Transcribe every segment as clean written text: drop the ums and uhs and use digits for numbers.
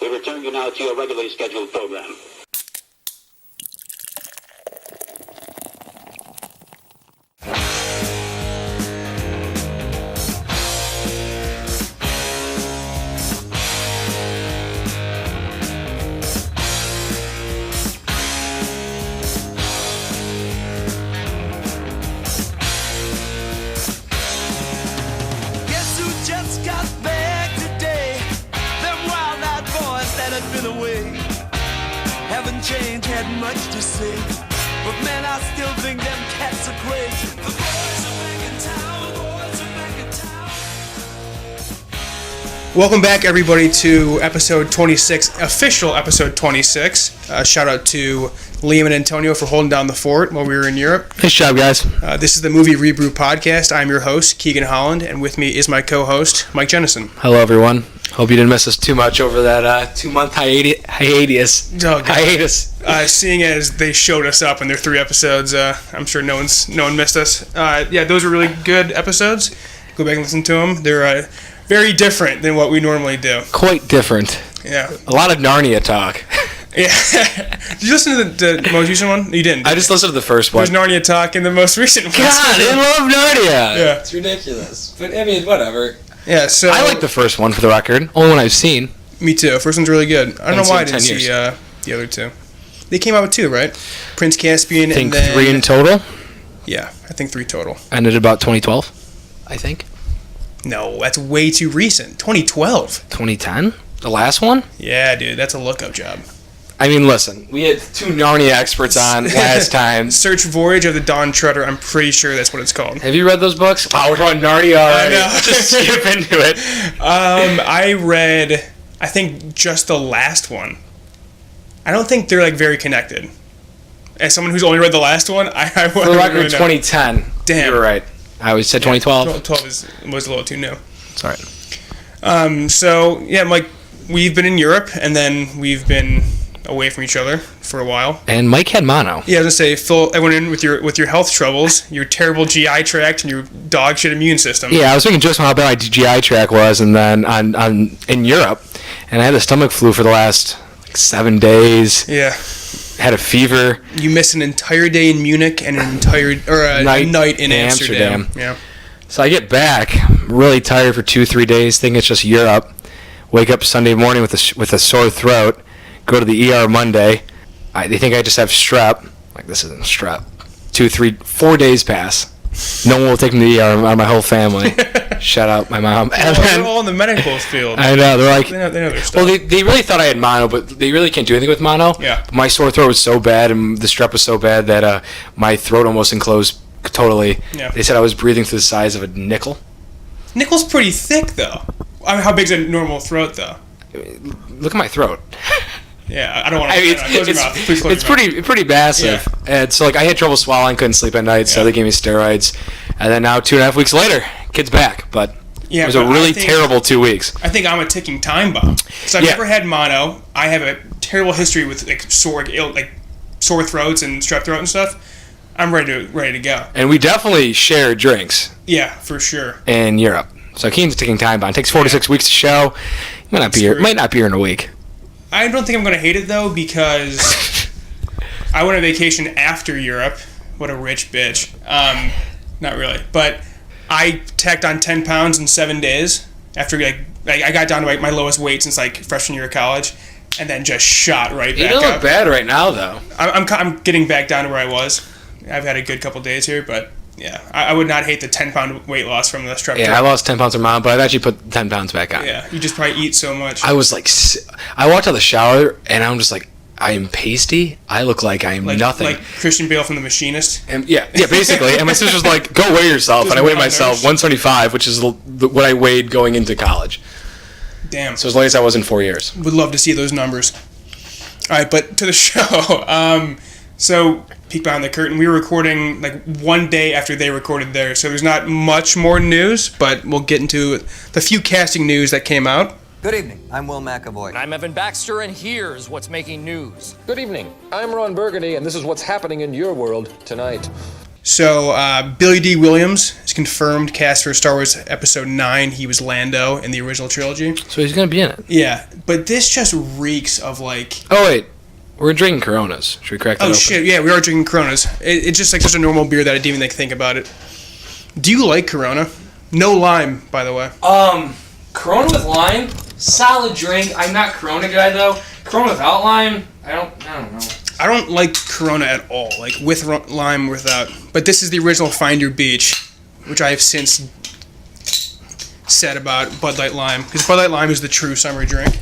We return you now to your regularly scheduled program. Change had much to say, but man, I still think them cats are crazy. The boys are back in town, the boys are back in town. Welcome back, everybody, to episode 26, official episode 26. Shout out to Liam and Antonio for holding down the fort while we were in Europe. Nice job, guys. This is the Movie ReBrew podcast. I'm your host, Keegan Holland, and with me is my co-host, Mike Jennison. Hello, everyone. Hope you didn't miss us too much over that 2-month hiatus. Oh, hiatus. Seeing as they showed us up in their 3 episodes, I'm sure no one missed us. Yeah, those were really good episodes. Go back and listen to them. They're very different than what we normally do. Quite different. Yeah. A lot of Narnia talk. Yeah. Did you listen to the most recent one? You didn't. I just listened to the first one. There's Narnia talk in the most recent one. God, I love Narnia. Yeah. It's ridiculous. But, I mean, whatever. Yeah, so... I like the first one, for the record. Only one I've seen. Me too. First one's really good. I don't know why I didn't see the other 2. They came out with 2, right? Prince Caspian, I think and then... 3 in total? Yeah, I think 3 total. Ended about 2012, I think. No, that's way too recent. 2012. 2010? The last one? Yeah, dude, that's a lookup job. I mean, listen, we had 2 Narnia experts on last time. Search Voyage of the Dawn Treader. I'm pretty sure that's what it's called. Have you read those books? Oh, we're on Narnia already. I know. Just skip into it. I read, I think, just the last one. I don't think they're, very connected. As someone who's only read the last one, I For the record, really 2010. Damn. You were right. I always said 2012. 2012 was a little too new. Sorry. So, yeah, Mike, we've been in Europe, and then we've been away from each other for a while. And Mike had mono. Yeah, I was gonna say, Phil, I went in with your health troubles, your terrible GI tract, and your dog shit immune system. Yeah, I was making jokes about how bad my GI tract was, and then in Europe, and I had the stomach flu for the last 7 days. Yeah. Had a fever. You missed an entire day in Munich and an entire night in Amsterdam. Yeah. So I get back really tired for 2-3 days. Think it's just Europe. Wake up Sunday morning with a sore throat. Go to the ER Monday. They think I just have strep. Like, this isn't strep. 2, 3, 4 days pass. No one will take me to the ER out of my whole family. Shout out my mom. They're all in the medical field. I know. They're like... They know their stuff. Well, they really thought I had mono, but they really can't do anything with mono. Yeah. My sore throat was so bad, and the strep was so bad that my throat almost enclosed totally. Yeah. They said I was breathing through the size of a nickel. Nickel's pretty thick, though. I mean, how big's a normal throat, though? Look at my throat. Yeah, I don't want to. It's pretty massive. Yeah. And so, I had trouble swallowing, couldn't sleep at night, so they gave me steroids. And then now, 2.5 weeks later, kid's back. But it was a really terrible 2 weeks. I think I'm a ticking time bomb. So I've never had mono. I have a terrible history with sore throats and strep throat and stuff. I'm ready to go. And we definitely share drinks. Yeah, for sure. In Europe. So Keen's a ticking time bomb. It takes 4 to 6 weeks to show. Might not be here in a week. I don't think I'm going to hate it, though, because I went on vacation after Europe. What a rich bitch. Not really. But I tacked on 10 pounds in 7 days after, I got down to my lowest weight since, freshman year of college, and then just shot right back up. You don't look bad right now, though. I'm getting back down to where I was. I've had a good couple days here, but... Yeah, I would not hate the 10-pound weight loss from the strep. Yeah, I lost 10 pounds of mono, but I've actually put 10 pounds back on. Yeah, you just probably eat so much. I was I walked out of the shower, and I'm just like, I am pasty. I look like I am nothing. Like Christian Bale from The Machinist. And yeah, basically. And my sister's like, go weigh yourself. And I weighed myself 175, which is what I weighed going into college. Damn. So as late as I was in 4 years. Would love to see those numbers. All right, but to the show. So, peek behind the curtain. We were recording 1 day after they recorded theirs, so there's not much more news, but we'll get into the few casting news that came out. Good evening. I'm Will McAvoy. And I'm Evan Baxter, and here's what's making news. Good evening. I'm Ron Burgundy, and this is what's happening in your world tonight. So Billy D. Williams is confirmed cast for Star Wars Episode 9. He was Lando in the original trilogy. So he's going to be in it. Yeah, but this just reeks of like... Oh, wait. We're drinking Coronas. Should we crack that open? Oh, shit. Yeah, we are drinking Coronas. It's just like just a normal beer that I didn't even think about it. Do you like Corona? No lime, by the way. Corona with lime, solid drink. I'm not Corona guy, though. Corona without lime, I don't know. I don't like Corona at all, like with lime or without. But this is the original Find Your Beach, which I have since said about Bud Light Lime, because Bud Light Lime is the true summer drink.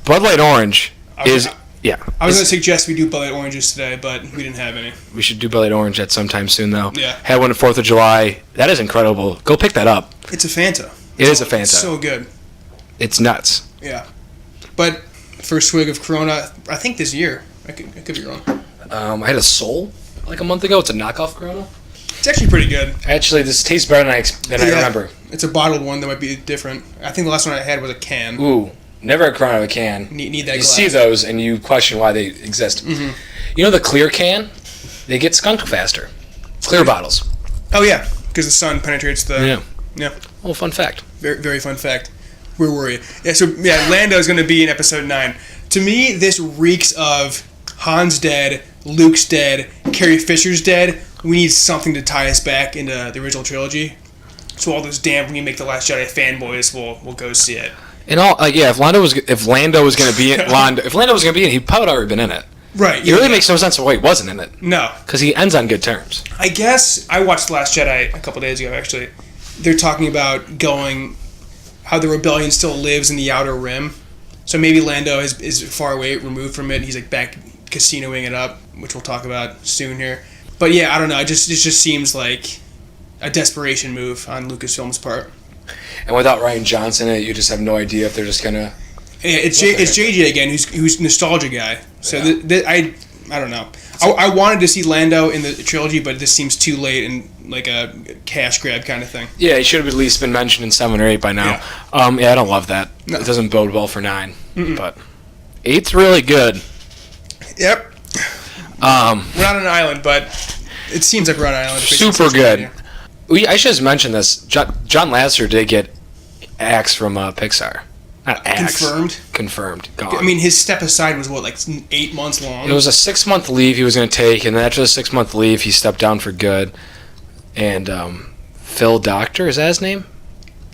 Bud Light Orange is... Yeah. I was going to suggest we do Bud Light Oranges today, but we didn't have any. We should do Bud Light Orange at some time soon, though. Yeah. Had one at 4th of July. That is incredible. Go pick that up. It's a Fanta. It is a Fanta. It's so good. It's nuts. Yeah. But first swig of Corona, I think this year. I could be wrong. I had a Soul like a month ago. It's a knockoff Corona. It's actually pretty good. Actually, this tastes better than I remember. It's a bottled one that might be different. I think the last one I had was a can. Ooh, never a Corona out of a can. Need that You glass. see those and you question why they exist. Mm-hmm. You know the clear can? They get skunked faster. Clear bottles. Oh, yeah, because the sun penetrates the... Yeah. Yeah. Well, fun fact. Very, very fun fact. Where were you? Yeah, so, Lando is going to be in Episode 9. To me, this reeks of Han's dead, Luke's dead, Carrie Fisher's dead. We need something to tie us back into the original trilogy. So all those damn Remake The Last Jedi fanboys will go see it. And if Lando was going to be in, he'd probably already been in it. Right. It really makes no sense why he wasn't in it. No. Because he ends on good terms. I guess I watched The Last Jedi a couple days ago, actually. They're talking about how the rebellion still lives in the Outer Rim. So maybe Lando is far away, removed from it. He's like back casinoing it up, which we'll talk about soon here. But yeah, I don't know. It just seems like a desperation move on Lucasfilm's part. And without Rian Johnson in it, you just have no idea if they're just gonna. Yeah, it's JJ again, who's nostalgia guy. So I don't know. I wanted to see Lando in the trilogy, but this seems too late and like a cash grab kind of thing. Yeah, he should have at least been mentioned in 7 or 8 by now. I don't love that. No. It doesn't bode well for 9. Mm-mm. But 8's really good. Yep. We're not on an island, but it seems like we're on an island. Super good. I should have mentioned this. John Lasseter did get axed from Pixar. Not axed. Confirmed. Gone. I mean, his step aside was, like 8 months long? It was a 6-month leave he was going to take, and then after the 6-month leave, he stepped down for good. And Phil Doctor, is that his name?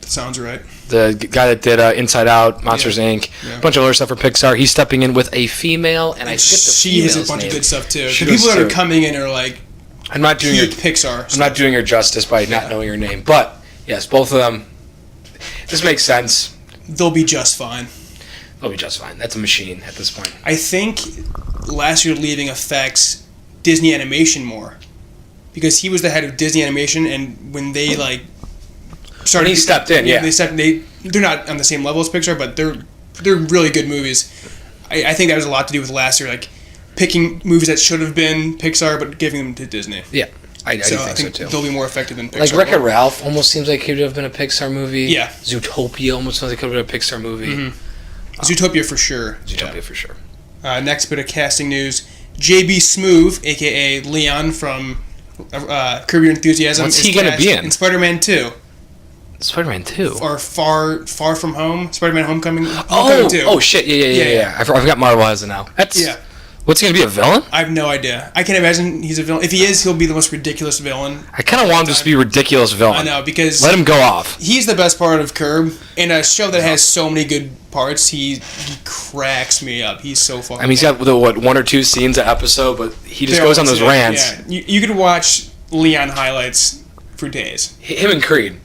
That sounds right. The guy that did Inside Out, Monsters, Inc., a bunch of other stuff for Pixar. He's stepping in with a female, and I forget the she has a bunch of good stuff, too. The people that are coming in are like... I'm not doing your Pixar. I'm not doing her justice by not knowing her name, but yes, both of them. This makes sense. They'll be just fine. They'll be just fine. That's a machine at this point. I think last year leaving affects Disney Animation more, because he was the head of Disney Animation, and when they started, when he stepped in, they're not on the same level as Pixar, but they're really good movies. I think that has a lot to do with last year, like picking movies that should have been Pixar but giving them to Disney. Yeah, I think so too. They'll be more effective than Pixar. Like Wreck-It Ralph almost seems like it could have been a Pixar movie. Yeah. Zootopia almost sounds like it could have been a Pixar movie. Mm-hmm. Zootopia for sure. Zootopia for sure. Next bit of casting news. J.B. Smoove, a.k.a. Leon from Curb Your Enthusiasm. What's he going to be in? In Spider-Man 2. Spider-Man 2? Or Far From Home. Spider-Man Homecoming 2. Oh shit, yeah. I forgot Marvel has it now. What's he going to be, a villain? I have no idea. I can't imagine he's a villain. If he is, he'll be the most ridiculous villain. I kind of want him to just be a ridiculous villain. I know, because... Let him go off. He's the best part of Curb. In a show that has so many good parts, he cracks me up. He's so fucking... I mean, he's got, 1 or 2 scenes an episode, but he just goes on those rants. Yeah. You could watch Leon highlights for days. Him and Creed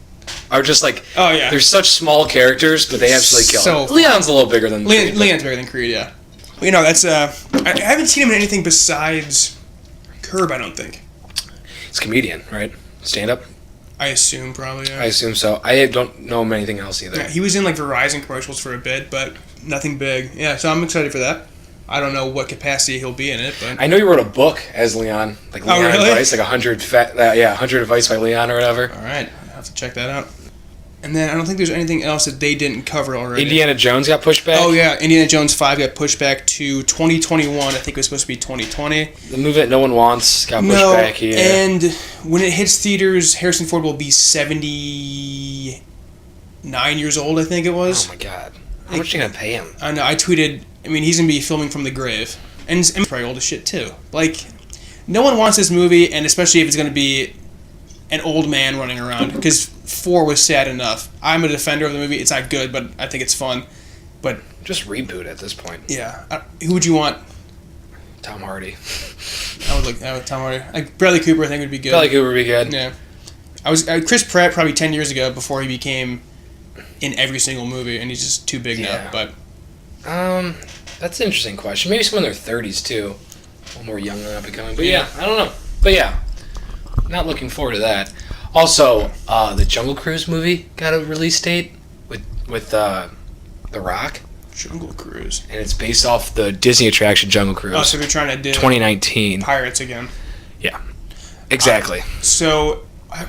are just like... Oh, yeah. They're such small characters, but they absolutely kill him. Leon's a little bigger than Creed. Leon's bigger than Creed, yeah. You know, that's I haven't seen him in anything besides Curb, I don't think. He's a comedian, right? Stand-up? I assume, probably, yeah. I assume so. I don't know him anything else either. Yeah, he was in, Verizon commercials for a bit, but nothing big. Yeah, so I'm excited for that. I don't know what capacity he'll be in it, but... I know you wrote a book as Leon. Like Leon really? Advice, like 100 Advice by Leon or whatever. All right. I'll have to check that out. And then I don't think there's anything else that they didn't cover already. Indiana Jones got pushed back. Oh, yeah. Indiana Jones 5 got pushed back to 2021. I think it was supposed to be 2020. The movie that no one wants got pushed back here. And when it hits theaters, Harrison Ford will be 79 years old, I think it was. Oh, my God. How much are you going to pay him? I know. I tweeted, he's going to be filming from the grave. And he's probably old as shit, too. Like, no one wants this movie, and especially if it's going to be an old man running around, because 4 was sad enough. I'm a defender of the movie. It's not good, but I think it's fun. But just reboot at this point. Yeah. Who would you want? Tom Hardy. I would like Tom Hardy. Like Bradley Cooper, I think would be good. Bradley Cooper would be good. Yeah. Chris Pratt probably 10 years ago before he became in every single movie, and he's just too big now. But that's an interesting question. Maybe someone in their 30s too, a little more young than up and coming. But yeah, I don't know. But yeah. Not looking forward to that. Also, the Jungle Cruise movie got a release date with The Rock. Jungle Cruise. And it's based off the Disney attraction Jungle Cruise. Oh, so they're trying to do 2019. Pirates again. Yeah. Exactly. So,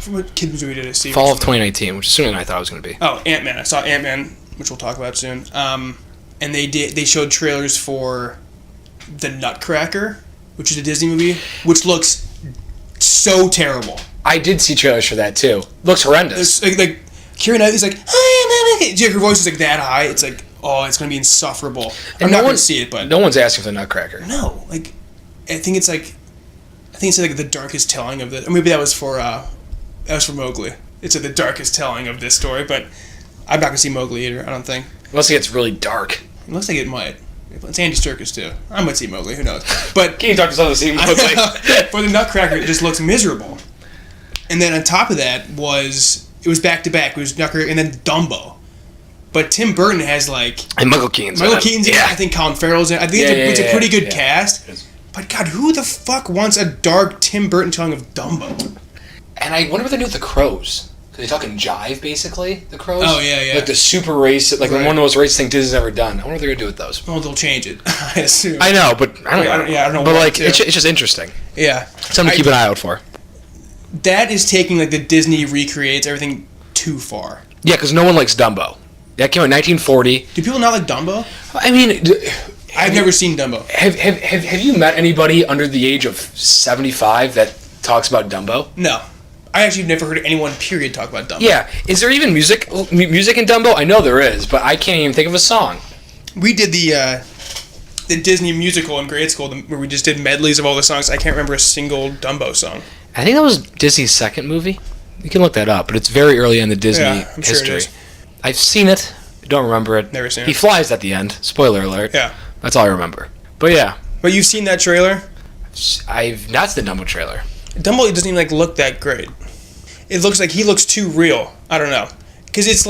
what kids movie did I see? Fall of 2019, which is sooner than I thought it was going to be. Oh, Ant-Man. I saw Ant-Man, which we'll talk about soon. And they showed trailers for The Nutcracker, which is a Disney movie, which looks so terrible. I did see trailers for that too. Looks horrendous. It's like Keira Knightley's like, hi, her voice is like that high. It's like, oh, it's gonna be insufferable. I'm not gonna see it, but no one's asking for the Nutcracker. No, like, I think it's like the darkest telling of the. Or maybe that was for Mowgli. It's the darkest telling of this story, but I'm not gonna see Mowgli either. I don't think. Unless it gets really dark. It looks like it might. It's Andy Serkis too. I might see Mowgli. Who knows? But can you talk to someone to see Mowgli? For the Nutcracker, it just looks miserable. And then on top of that it was back to back. It was Nutcracker and then Dumbo. But Tim Burton has and Michael Keaton's in it. I think Colin Farrell's in it. I think it's a pretty good cast. But God, who the fuck wants a dark Tim Burton telling of Dumbo? And I wonder what they do with the crows. They talking jive, basically, the crows? Oh, yeah. Like the super race, one of the most racist things Disney's ever done. I wonder what they're going to do with those. Well, they'll change it, I assume. I know, but I don't know. But, it's just interesting. Yeah. Something to keep an eye out for. That is taking, the Disney recreates everything too far. Yeah, because no one likes Dumbo. That came out in 1940. Do people not like Dumbo? I mean... I've never seen Dumbo. Have you met anybody under the age of 75 that talks about Dumbo? No. I actually never heard anyone, period, talk about Dumbo. Yeah. Is there even music in Dumbo? I know there is, but I can't even think of a song. We did the Disney musical in grade school where we just did medleys of all the songs. I can't remember a single Dumbo song. I think that was Disney's second movie. You can look that up, but it's very early in the Disney history. Sure it is. I've seen it. Don't remember it. Never seen it. He flies at the end. Spoiler alert. Yeah. That's all I remember. But yeah. But you've seen that trailer? I've not seen the Dumbo trailer. Dumbo doesn't even look that great. It looks like he looks too real. I don't know. Because it's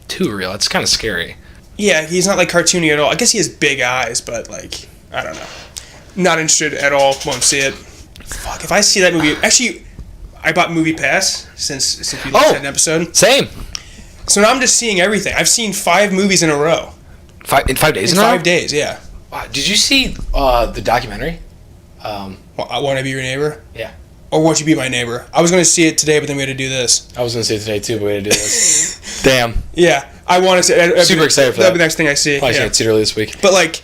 too real. It's kind of scary. Yeah, he's not cartoony at all. I guess he has big eyes, but I don't know. Not interested at all. Won't see it. Fuck, if I see that movie... Actually, I bought Movie Pass since we had an episode. Same. So now I'm just seeing everything. I've seen 5 movies in a row. In 5 days? In 5 days, yeah. Wow. Did you see the documentary? Want to Be Your Neighbor? Yeah. Or Won't You Be My Neighbor? I was going to see it today, but then we had to do this. I was going to see it today, too, but we had to do this. Damn. Yeah. I want to see it. Super excited for that. That'll be the next thing I see. Probably see it early this week. But,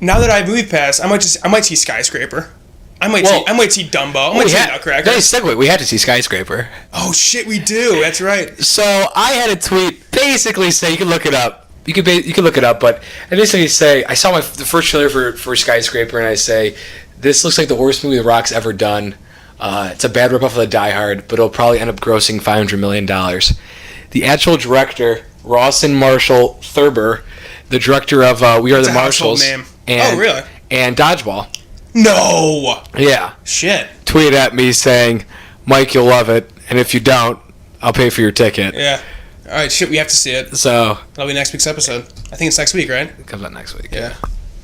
now that I have Movie Pass, I might see Skyscraper. I might see Dumbo. I might see Nutcracker. Nice segue. We had to see Skyscraper. Oh, shit, we do. That's right. So, I had a tweet basically say, you can look it up. You can look it up, but I basically say, I saw the first trailer for Skyscraper, and I say, this looks like the worst movie The Rock's ever done. It's a bad ripoff of the Die Hard, but it'll probably end up grossing $500 million. The actual director, Rawson Marshall Thurber, the director of We Are the Marshalls, name. And, really? And Dodgeball. No! Yeah. Shit. Tweeted at me saying, Mike, you'll love it, and if you don't, I'll pay for your ticket. Yeah. All right, shit, we have to see it. So that'll be next week's episode. I think it's next week, right? It comes out next week. Yeah.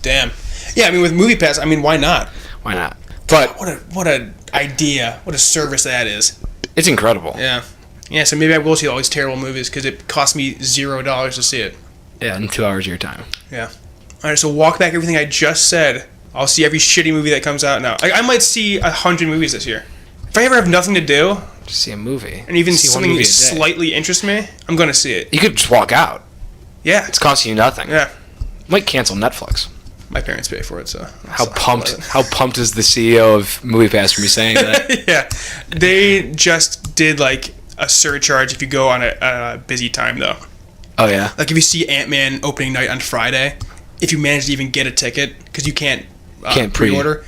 Damn. Yeah, with Movie Pass, why not? Why not? But what a idea. What a service that is. It's incredible. Yeah. Yeah, so maybe I will see all these terrible movies because it cost me $0 to see it. Yeah, in 2 hours of your time. Yeah. All right, so walk back everything I just said. I'll see every shitty movie that comes out now. I might see 100 movies this year. If I ever have nothing to do, Just see a movie. And even See one something movie that a day. slightly interests me, I'm going to see it. You could just walk out. Yeah. It's costing you nothing. Yeah. Might cancel Netflix. My parents pay for it, so. How pumped is the CEO of MoviePass for me saying that? Yeah. They just did like a surcharge if you go on a busy time, though. Oh, yeah? Like if you see Ant-Man opening night on Friday, if you manage to even get a ticket, because you can't pre-order,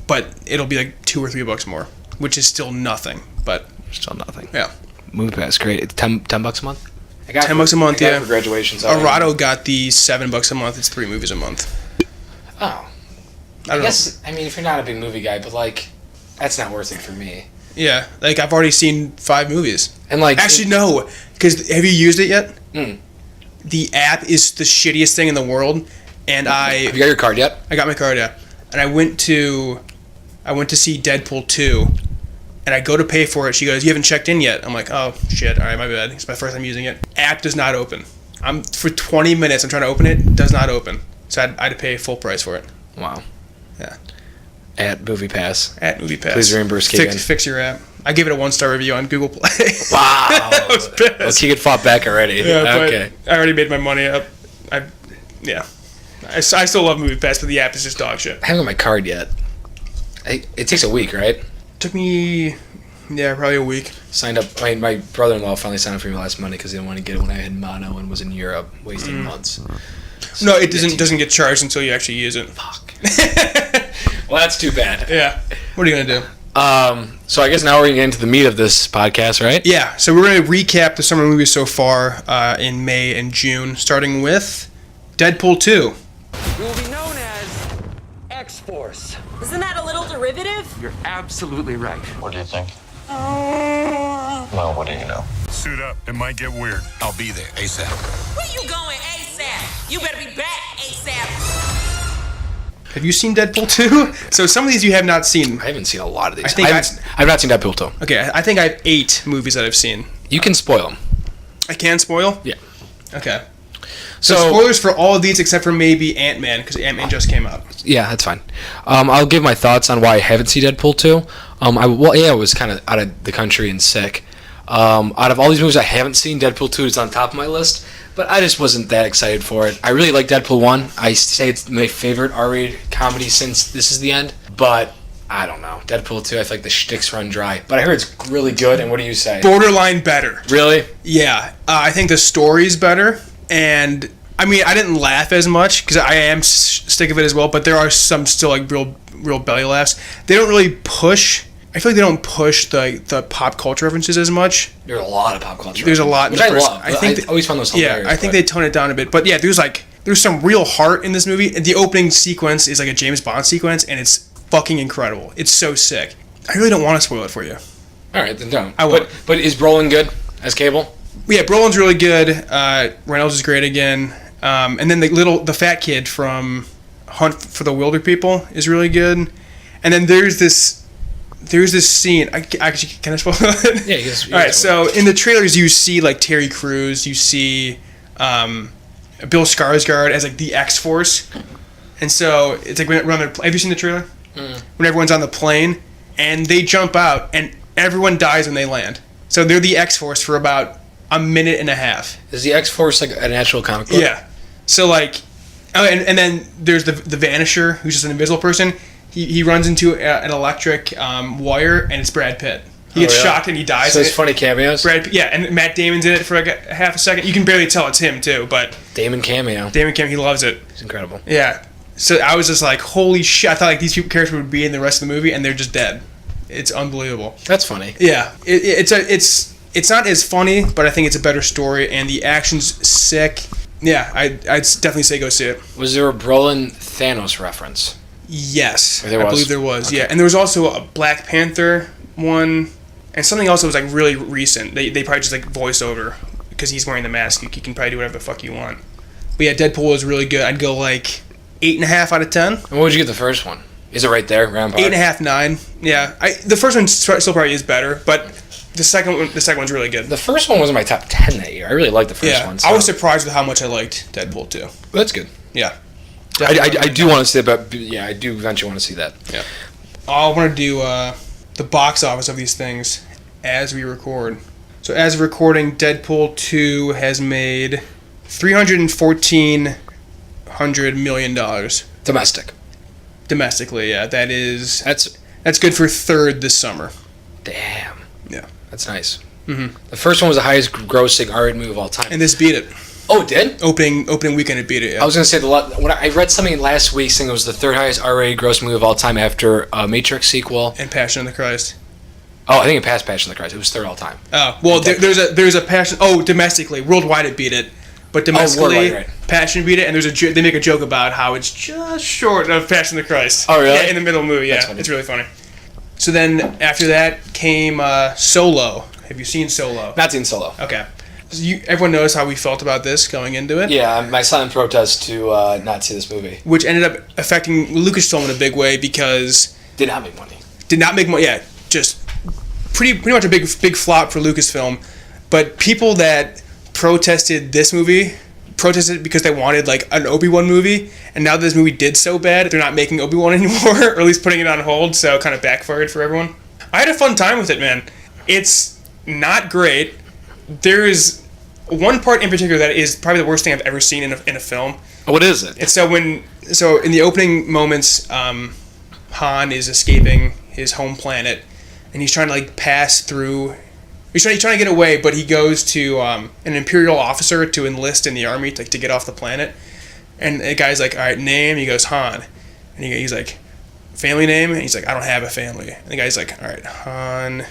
but it'll be like $2 or $3 more, which is still nothing. But Still nothing. yeah, MoviePass, great. It's $10 a month? I got $10 a month. Yeah. For graduation. So Arado got the $7 a month. It's 3 movies a month. Oh. I don't know. I mean, if you're not a big movie guy, but like, that's not worth it for me. Yeah, like I've already seen 5 movies. And like, Actually, no, because have you used it yet? Mm. The app is the shittiest thing in the world, and have you got your card yet? I got my card, yeah. And I went to see Deadpool 2, and I go to pay for it. She goes, "You haven't checked in yet." I'm like, "Oh shit, all right, my bad. It's my first time using it." App does not open. For 20 minutes. I'm trying to open it. It does not open. So I had to pay full price for it. Wow. Yeah. At MoviePass. At MoviePass. Please reimburse Keegan. Fix your app. I gave it a 1-star review on Google Play. Wow. I was pissed. Well, Keegan fought back already. Yeah, Okay. but I already made my money up. I still love MoviePass, but the app is just dog shit. I haven't got my card yet. It takes a week, right? Took me, probably a week. Signed up. My brother-in-law finally signed up for me last Monday because he didn't want to get it when I had mono and was in Europe, wasting months. So No, it doesn't get charged until you actually use it. Fuck. Well, that's too bad. Yeah. What are you gonna do? So I guess now we're gonna get into the meat of this podcast, right? Yeah. So we're gonna recap the summer movies so far in May and June, starting with Deadpool 2. You will be known as X-Force. Isn't that a little derivative? You're absolutely right. What do you think? Well, what do you know? Suit up. It might get weird. I'll be there ASAP. Where you going ASAP? You better be back ASAP. Have you seen Deadpool 2? So some of these you have not seen. I haven't seen a lot of these. I think I've not seen Deadpool 2. Okay, I think I have 8 movies that I've seen. You can spoil them. I can spoil? Yeah. Okay. So spoilers for all of these except for maybe Ant-Man, because Ant-Man just came out. Yeah, that's fine. I'll give my thoughts on why I haven't seen Deadpool 2. I was kind of out of the country and sick. Out of all these movies I haven't seen, Deadpool 2 is on top of my list, but I just wasn't that excited for it. I really like Deadpool 1. I say it's my favorite R-rated comedy since This Is the End, but I don't know. Deadpool 2, I feel like the shticks run dry. But I heard it's really good, and what do you say? Borderline better. Really? Yeah. I think the story's better, and I mean, I didn't laugh as much, because I am sick of it as well, but there are some still like real belly laughs. They don't really push... I feel like they don't push the pop culture references as much. There's a lot of pop culture. There's a lot. Which I love. I always found those hilarious. Yeah, I think they tone it down a bit. But yeah, there's some real heart in this movie. The opening sequence is like a James Bond sequence, and it's fucking incredible. It's so sick. I really don't want to spoil it for you. All right, then don't. I won't. But is Brolin good as Cable? Yeah, Brolin's really good. Reynolds is great again. And then the fat kid from Hunt for the Wilder People is really good. And then there's this scene. Can I spoil it? Yeah, you can. All right, so in the trailers you see like Terry Crews, you see Bill Skarsgård as like the X-Force, and so it's like when have you seen the trailer? When everyone's on the plane and they jump out and everyone dies when they land. So they're the X-Force for about a minute and a half. Is the X-Force like an actual comic book? Yeah. So like, and then there's the Vanisher, who's just an invisible person. He runs into an electric wire, and it's Brad Pitt. He gets shocked and he dies. So it's funny cameos? Yeah, and Matt Damon's in it for like a half a second. You can barely tell it's him, too, but... Damon cameo. He loves it. It's incredible. Yeah. So I was just like, holy shit. I thought like these characters would be in the rest of the movie, and they're just dead. It's unbelievable. That's funny. Yeah. It's not as funny, but I think it's a better story, and the action's sick. Yeah, I'd definitely say go see it. Was there a Brolin Thanos reference? Yes, I believe there was. Okay. Yeah, and there was also a Black Panther one, and something else that was like really recent. They probably just like voice over because he's wearing the mask. You can probably do whatever the fuck you want. But yeah, Deadpool was really good. I'd go like 8.5 out of 10. And what would you get the first one? Is it right there, round part? 8.5, 9. Yeah, the first one still probably is better, but the second one's really good. The first one was in my top 10 that year. I really liked the first one. So. I was surprised with how much I liked Deadpool too. That's good. Yeah. I do want to see that, but yeah, I do eventually want to see that. Yeah. I want to do the box office of these things. as we record. So as of recording, Deadpool 2 has made $314 million. Domestic. Domestically, yeah. That's good for third this summer. Damn. Yeah. That's nice. Mm-hmm. The first one was the highest grossing R-rated movie of all time. And this beat it. Oh, it did? Opening weekend, it beat it, yeah. I was going to say, when I read something last week saying it was the third highest R-rated gross movie of all time after Matrix sequel. And Passion of the Christ. Oh, I think it passed Passion of the Christ. It was third all time. Oh, well, there's a Passion... Oh, domestically. Worldwide, it beat it. But domestically, right. Passion beat it, and they make a joke about how it's just short of Passion of the Christ. Oh, really? Yeah, in the middle of the movie, yeah. It's really funny. So then, after that, came Solo. Have you seen Solo? Not seen Solo. Okay. So everyone knows how we felt about this going into it. Yeah, my silent protest to not see this movie. Which ended up affecting Lucasfilm in a big way because... Did not make money. Did not make money, yeah. Just pretty much a big flop for Lucasfilm. But people that protested this movie protested because they wanted like an Obi-Wan movie, and now that this movie did so bad, they're not making Obi-Wan anymore, or at least putting it on hold, so it kind of backfired for everyone. I had a fun time with it, man. It's not great. There's one part in particular that is probably the worst thing I've ever seen in a film. What is it? It's so in the opening moments, Han is escaping his home planet, and he's trying to like pass through. He's trying to get away, but he goes to an Imperial officer to enlist in the army to get off the planet. And the guy's like, all right, name? He goes, Han. And he's like, family name? And he's like, I don't have a family. And the guy's like, all right, Han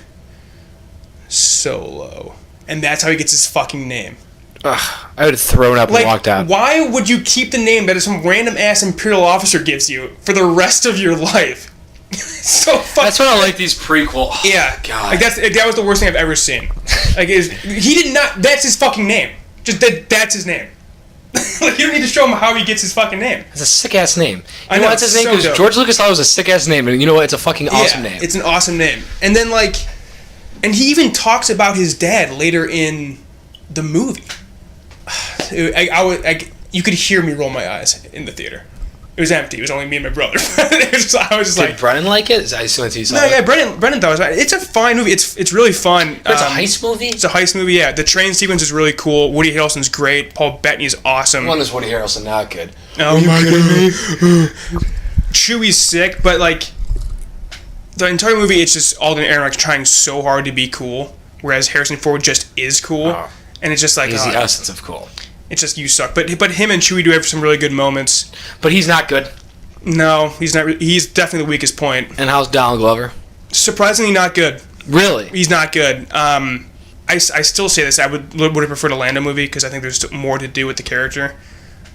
Solo. And that's how he gets his fucking name. Ugh, I would have thrown up and walked out. Why would you keep the name that some random ass Imperial officer gives you for the rest of your life? So fucking. That's why I like these prequel. Yeah, God. Like that was the worst thing I've ever seen. Like he did not. That's his fucking name. Just that's his name. Like you don't need to show him how he gets his fucking name. It's a sick ass name. I know, why it's his name? so Because dope. George Lucas thought it was a sick ass name, and you know what? It's a fucking awesome name. It's an awesome name. And then and he even talks about his dad later in the movie. You could hear me roll my eyes in the theater. It was empty. It was only me and my brother. I was just Did Brennan like it? I assume he saw no, it. yeah, Brennan thought it was fine. It's a fine movie. It's really fun. It's a heist movie? It's a heist movie, yeah. The train sequence is really cool. Woody Harrelson's great. Paul Bettany is awesome. One is Woody Harrelson, not good. Oh my god. Chewie's sick, but the entire movie, it's just Alden Ehrenreich trying so hard to be cool, whereas Harrison Ford just is cool. Oh. And it's just like... He's the essence of cool. It's just, you suck. But him and Chewie do have some really good moments. But he's not good. No, he's not. He's definitely the weakest point. And how's Donald Glover? Surprisingly not good. Really? He's not good. I still say this. I would have preferred a Lando movie because I think there's more to do with the character.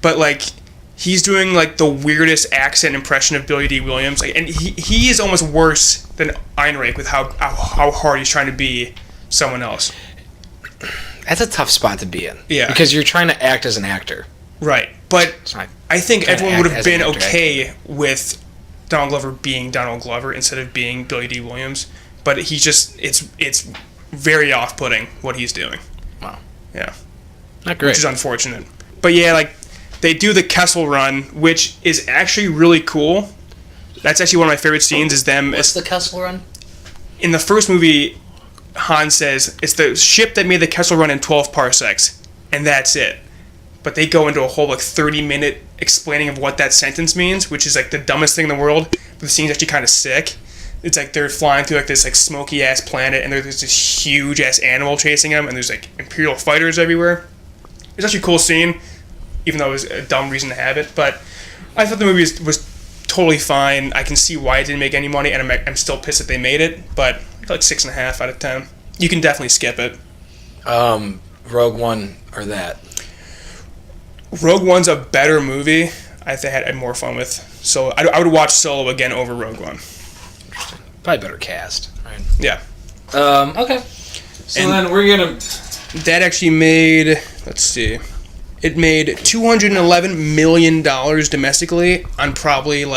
But, he's doing, the weirdest accent impression of Billy D. Williams. And he is almost worse than Ehrenreich with how hard he's trying to be someone else. That's a tough spot to be in. Yeah. Because you're trying to act as an actor. Right. But I think everyone would have been okay with Donald Glover being Donald Glover instead of being Billy D. Williams. But he just, it's very off-putting what he's doing. Wow. Yeah. Not great. Which is unfortunate. But yeah, they do the Kessel Run, which is actually really cool. That's actually one of my favorite scenes is them... What's the Kessel Run? In the first movie... Han says, it's the ship that made the Kessel Run in 12 parsecs, and that's it. But they go into a whole 30-minute explaining of what that sentence means, which is the dumbest thing in the world, but the scene's actually kind of sick. It's they're flying through this smoky-ass planet, and there's this huge-ass animal chasing them, and there's Imperial fighters everywhere. It's actually a cool scene, even though it was a dumb reason to have it, but I thought the movie was totally fine. I can see why it didn't make any money, and I'm still pissed that they made it, but 6.5 out of 10. You can definitely skip it. Rogue One or that? Rogue One's a better movie. I think I had more fun with. So I would watch Solo again over Rogue One. Interesting. Probably better cast, right? Yeah. Okay. So and then we're gonna... That actually made... Let's see. It made $211 million domestically on probably a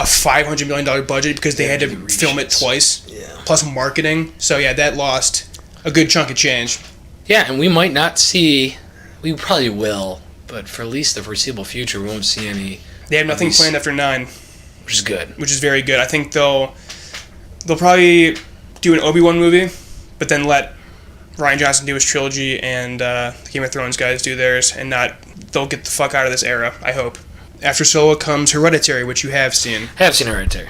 $500 million budget because they had to film it twice, plus marketing. So yeah, that lost a good chunk of change. Yeah, and we might not see. We probably will, but for at least the foreseeable future, we won't see any. They have nothing planned after 9, which is good. Which is very good. I think they'll probably do an Obi-Wan movie, but then let Rian Johnson do his trilogy and the Game of Thrones guys do theirs, and they'll get the fuck out of this era, I hope. After Solo comes Hereditary, which you have seen. I have seen Hereditary.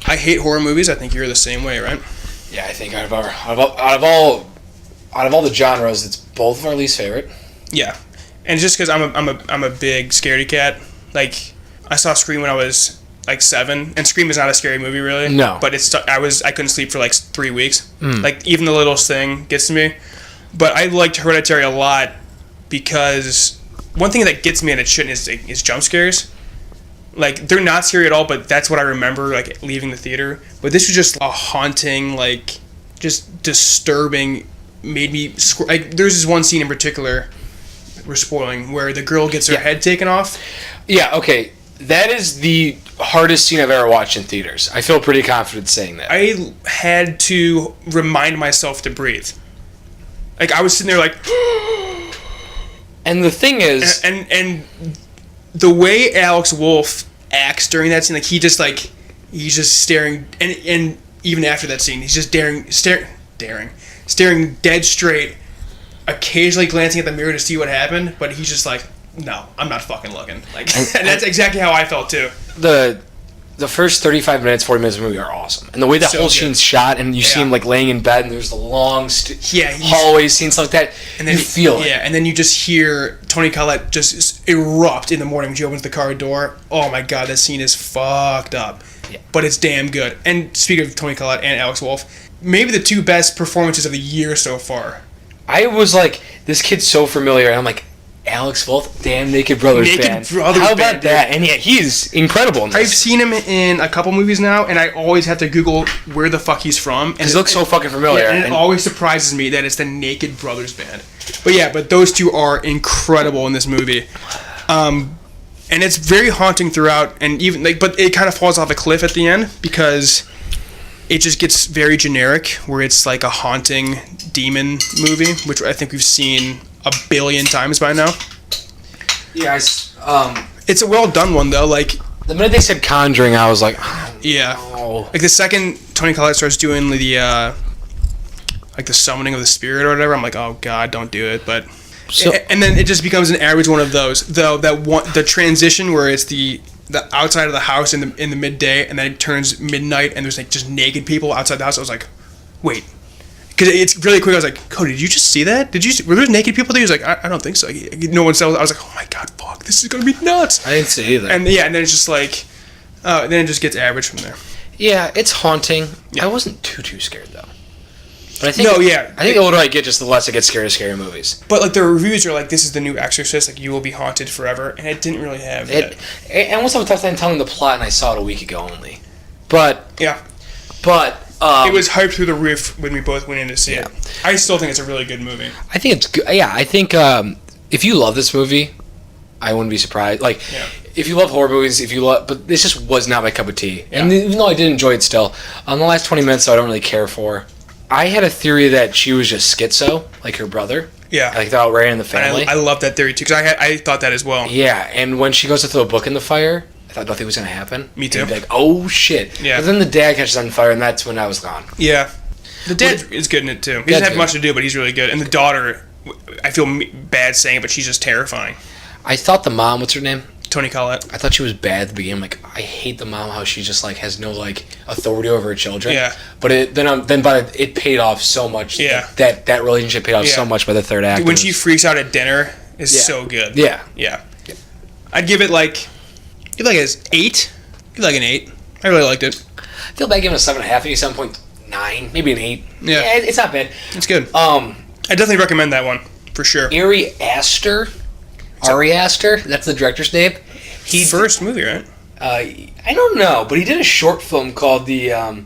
I hate horror movies. I think you're the same way, right? Yeah, I think out of all the genres, it's both of our least favorite. Yeah, and just because I'm a big scaredy cat. Like, I saw Scream when I was like 7, and Scream is not a scary movie really. No, but I couldn't sleep for like 3 weeks. Like, even the littlest thing gets to me. But I liked Hereditary a lot because one thing that gets me, and it shouldn't, is jump scares. Like, they're not scary at all, but that's what I remember, like, leaving the theater. But this was just a haunting, like, just disturbing, made me... Like, there's this one scene in particular, we're spoiling, where the girl gets her head taken off. Yeah, okay. That is the hardest scene I've ever watched in theaters. I feel pretty confident saying that. I had to remind myself to breathe. Like, I was sitting there like... And the thing is... And the way Alex Wolff acts during that scene, like, he's just staring, and even after that scene, he's just staring dead straight, occasionally glancing at the mirror to see what happened, but he's just like, no, I'm not fucking looking. Like, and that's exactly how I felt too. The first 35 minutes, 40 minutes of the movie are awesome. And the way that whole scene's shot, and you see him, like, laying in bed, and there's the long hallway scenes like that, and then you feel it. Yeah, and then you just hear Toni Collette just erupt in the morning when she opens the car door. Oh my god, that scene is fucked up. Yeah. But it's damn good. And speaking of Toni Collette and Alex Wolff, maybe the two best performances of the year so far. I was like, this kid's so familiar, and I'm like, Alex Wolff, damn Naked Brothers Band. How about that? And yeah, he's incredible in this. I've seen him in a couple movies now, and I always have to Google where the fuck he's from. And he looks so fucking familiar. Yeah, and it always surprises me that it's the Naked Brothers Band. But those two are incredible in this movie. And it's very haunting throughout, and even but it kind of falls off a cliff at the end because it just gets very generic, where it's like a haunting demon movie, which I think we've seen a billion times by now. Yeah, it's a well done one though. Like, the minute they said Conjuring, I was like, oh. Like, the second Toni Collette starts doing the like the summoning of the spirit or whatever, I'm like, oh god, don't do it. But and then it just becomes an average one of those. Though the transition where it's the outside of the house in the midday, and then it turns midnight, and there's like just naked people outside the house. I was like, wait. Because it's really quick. I was like, Cody, did you just see that? Were there naked people there? He was like, I don't think so. No one said. I was like, oh my god, fuck, this is gonna be nuts. I didn't see either. And then it's just like, then it just gets average from there. Yeah, it's haunting. Yeah. I wasn't too scared though. But I think I think the older I get, just the less I get scared of scary movies. But like, the reviews are like, this is the new Exorcist. Like, you will be haunted forever, and it didn't really have that. And I almost have a tough time telling the plot, and I saw it a week ago only. But yeah, it was hyped through the roof when we both went in to see it. I still think it's a really good movie. I think it's good. Yeah, I think if you love this movie, I wouldn't be surprised. Like, if you love horror movies, but this just was not my cup of tea. Yeah. And even though I did enjoy it still, the last 20 minutes, I don't really care for. I had a theory that she was just schizo, like her brother. Yeah. Like, they're all right in the family. And I love that theory, too, because I thought that as well. Yeah, and when she goes to throw a book in the fire, I thought nothing was going to happen. Me too. And like, oh, shit. Yeah. But then the dad catches on fire, and that's when I was gone. Yeah. The dad is good in it, too. He doesn't have much to do, but he's really good. And the daughter, I feel bad saying it, but she's just terrifying. I thought the mom, what's her name? Toni Collette. I thought she was bad at the beginning. Like, I hate the mom, how she just like has no like authority over her children. Yeah. But it paid off so much. Yeah. That relationship paid off so much by the third act. When she freaks out at dinner is so good. Yeah. Yeah. I'd give it like, an 8. Give it like an 8. I really liked it. I feel bad giving it a 7.5, maybe 7.9, maybe an 8. Yeah. It's not bad. It's good. I definitely recommend that one for sure. Ari Aster, that's the director's name. First movie, right? I don't know, but he did a short film called that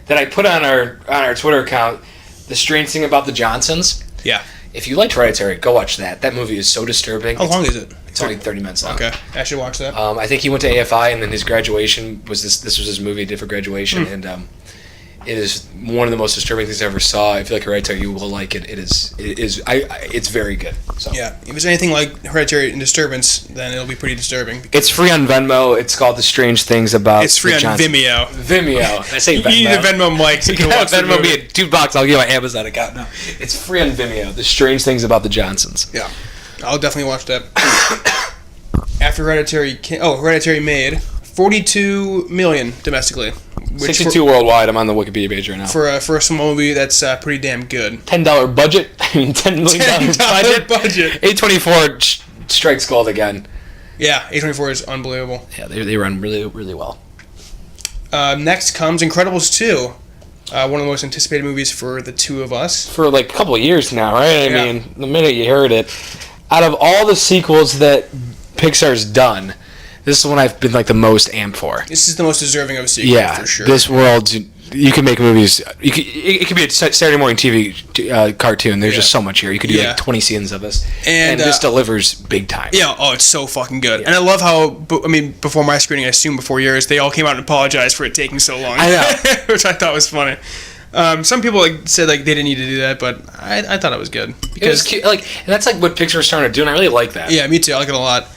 I put on our Twitter account, The Strange Thing About the Johnsons. Yeah. If you liked Hereditary, go watch that. That movie is so disturbing. How long is it? It's only 30 minutes long. Okay, I should watch that. I think he went to AFI, and then his graduation was this was his movie he did for graduation, and It is one of the most disturbing things I ever saw. I feel like Hereditary, you will like it. It's very good. So. Yeah, if it's anything like Hereditary and Disturbance, then it'll be pretty disturbing. It's free on Venmo. It's called The Strange Things About. It's free on Vimeo. Vimeo. I say Venmo. You need to Venmo Mike so you can watch Venmo the movie. me at $2. I'll give my Amazon account now. It's free on Vimeo. The Strange Things About the Johnsons. Yeah, I'll definitely watch that. After Hereditary made $42 million domestically. 62 worldwide. I'm on the Wikipedia page right now. For a small movie, that's pretty damn good. $10 budget. I mean, $10 million budget. A24 strikes gold again. Yeah, A24 is unbelievable. Yeah, they run really, really well. Next comes Incredibles 2. One of the most anticipated movies for the two of us. For like a couple of years now, right? Yeah. I mean, the minute you heard it. Out of all the sequels that Pixar's done, this is the one I've been like the most amped for. This is the most deserving of a sequel, for sure. This world, you can make movies. It could be a Saturday morning TV cartoon. There's just so much here. You could do like 20 scenes of this, and this delivers big time. Yeah, it's so fucking good. Yeah. And I love how, before my screening, I assume before yours, they all came out and apologized for it taking so long. I know, which I thought was funny. Some people said they didn't need to do that, but I thought it was good because it was cute. And that's like what Pixar's trying to do, and I really like that. Yeah, me too. I like it a lot.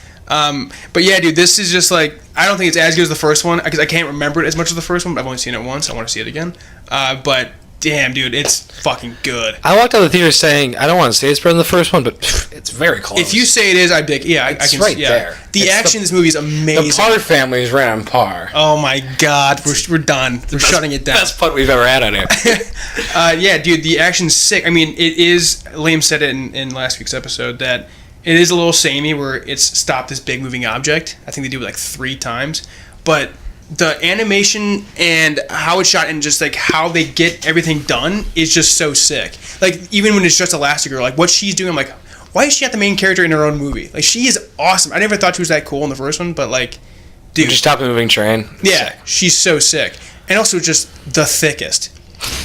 But yeah, dude, this is just like, I don't think it's as good as the first one because I can't remember it as much as the first one, but I've only seen it once. I want to see it again. But damn, dude, it's fucking good. I walked out of the theater saying, I don't want to say it's better than the first one, but it's very close. If you say it is, I'd be like, yeah, it's I can. Right yeah. there. The action in this movie is amazing. The Parr family is right on par. Oh my god, we're done. We're shutting it down. Best putt we've ever had on here. Yeah, dude, the action's sick. I mean, it is. Liam said it in last week's episode that it is a little samey where it's stopped this big moving object. I think they do it like 3 times, but the animation and how it's shot and just like how they get everything done is just so sick. Like even when it's just Elastigirl, like what she's doing, I'm like, why is she not the main character in her own movie? Like she is awesome. I never thought she was that cool in the first one, but like, dude, just stop a moving train. Yeah, she's so sick, and also just the thickest.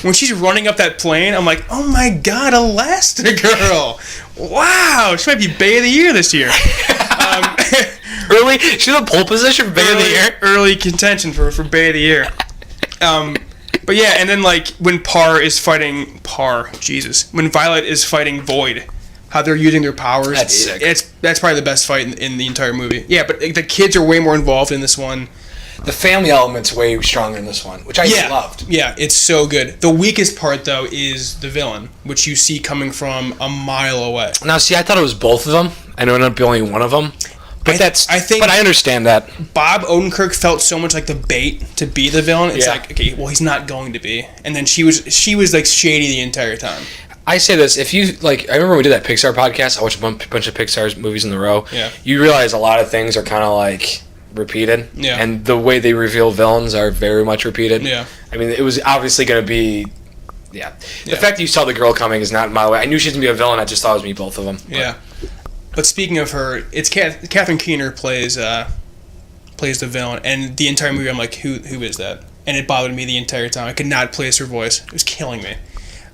When she's running up that plane, I'm like, oh my god, Elastigirl! Wow, she might be Bay of the Year this year. Early, she's in pole position for Bay of the Year. Early contention for Bay of the Year. But yeah, and then like when when Violet is fighting Void, how they're using their powers. That's sick. That's probably the best fight in the entire movie. Yeah, but the kids are way more involved in this one. The family element's way stronger in this one, which I loved. Yeah, it's so good. The weakest part, though, is the villain, which you see coming from a mile away. Now, see, I thought it was both of them. I know it ended up being only one of them. But but I understand that. Bob Odenkirk felt so much like the bait to be the villain. It's like, okay, well, he's not going to be. And then she was like shady the entire time. I say this, if you, like, I remember when we did that Pixar podcast, I watched a bunch of Pixar's movies in a row. Yeah. You realize a lot of things are kind of, like, repeated. Yeah. And the way they reveal villains are very much repeated. Yeah. I mean, it was obviously going to be, The fact that you saw the girl coming is not my way. I knew she was going to be a villain, I just thought it was going to be both of them. Yeah. But speaking of her, it's Catherine Keener plays the villain, and the entire movie I'm like, who is that? And it bothered me the entire time. I could not place her voice. It was killing me.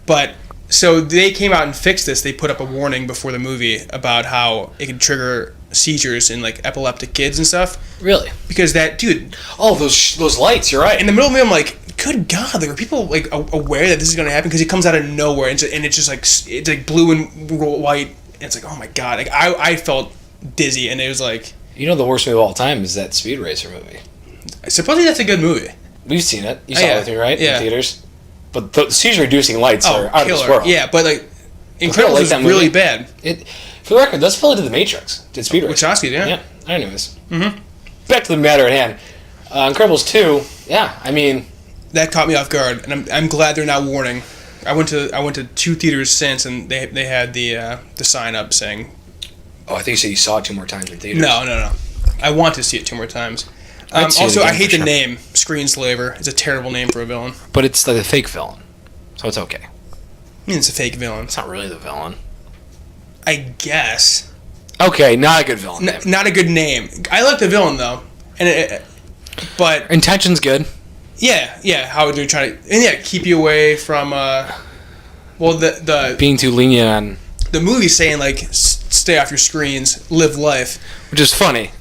But so they came out and fixed this. They put up a warning before the movie about how it could trigger seizures in like epileptic kids and stuff. Really? Because that dude. Oh, those lights. You're right. In the middle of me, I'm like, good God, like, are people like aware that this is going to happen? Because it comes out of nowhere, and it's just like it's like blue and white. And it's like, oh my god, like I felt dizzy, and it was like, you know, the worst movie of all time is that Speed Racer movie. Supposedly that's a good movie. We've seen it. You saw it with me, right? Yeah. In theaters. But the seizure-reducing lights are out killer. of this world. Yeah, but like, Incredibles is really bad. For the record, that's probably did The Matrix. Did Speed Racer. Wachowski, yeah. Yeah, I knew this. Mm-hmm. Back to the matter at hand. Incredibles 2, yeah, I mean, that caught me off guard, and I'm glad they're not warning. I went to 2 theaters since, and they had the sign up saying. Oh, I think you said you saw it 2 more times in theaters. No. I want to see it 2 more times. Also, I hate the name, Screenslaver. It's a terrible name for a villain. But it's like a fake villain, so it's okay. I mean, it's a fake villain. It's not really the villain. I guess. Okay, not a good villain. Not a good name. I like the villain though, but intention's good. Yeah. How they're trying to keep you away from the being too lenient on the movie's saying like stay off your screens, live life, which is funny.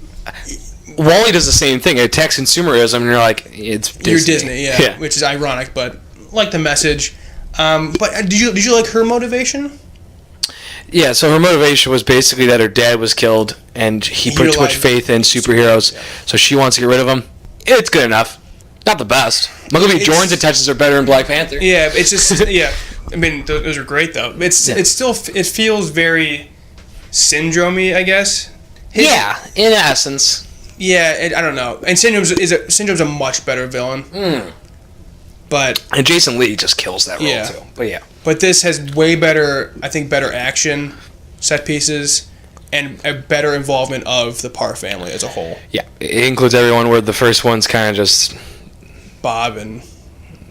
Wall-E does the same thing. It attacks consumerism, and you're like, it's Disney. You're Disney, yeah. Which is ironic, but like the message. But did you like her motivation? Yeah, so her motivation was basically that her dad was killed, and he put too much faith in superheroes, so she wants to get rid of him. It's good enough. Not the best. Michael B. Jordan's intentions are better in Black Panther. Yeah, it's just yeah. I mean, those are great though. It's still it feels very syndrome-y, I guess. Yeah, in essence. Yeah, I don't know. And Syndrome's a much better villain. But and Jason Lee just kills that role too. But yeah. But this has way better, I think, better action set pieces and a better involvement of the Parr family as a whole. Yeah, it includes everyone. Where the first one's kind of just Bob and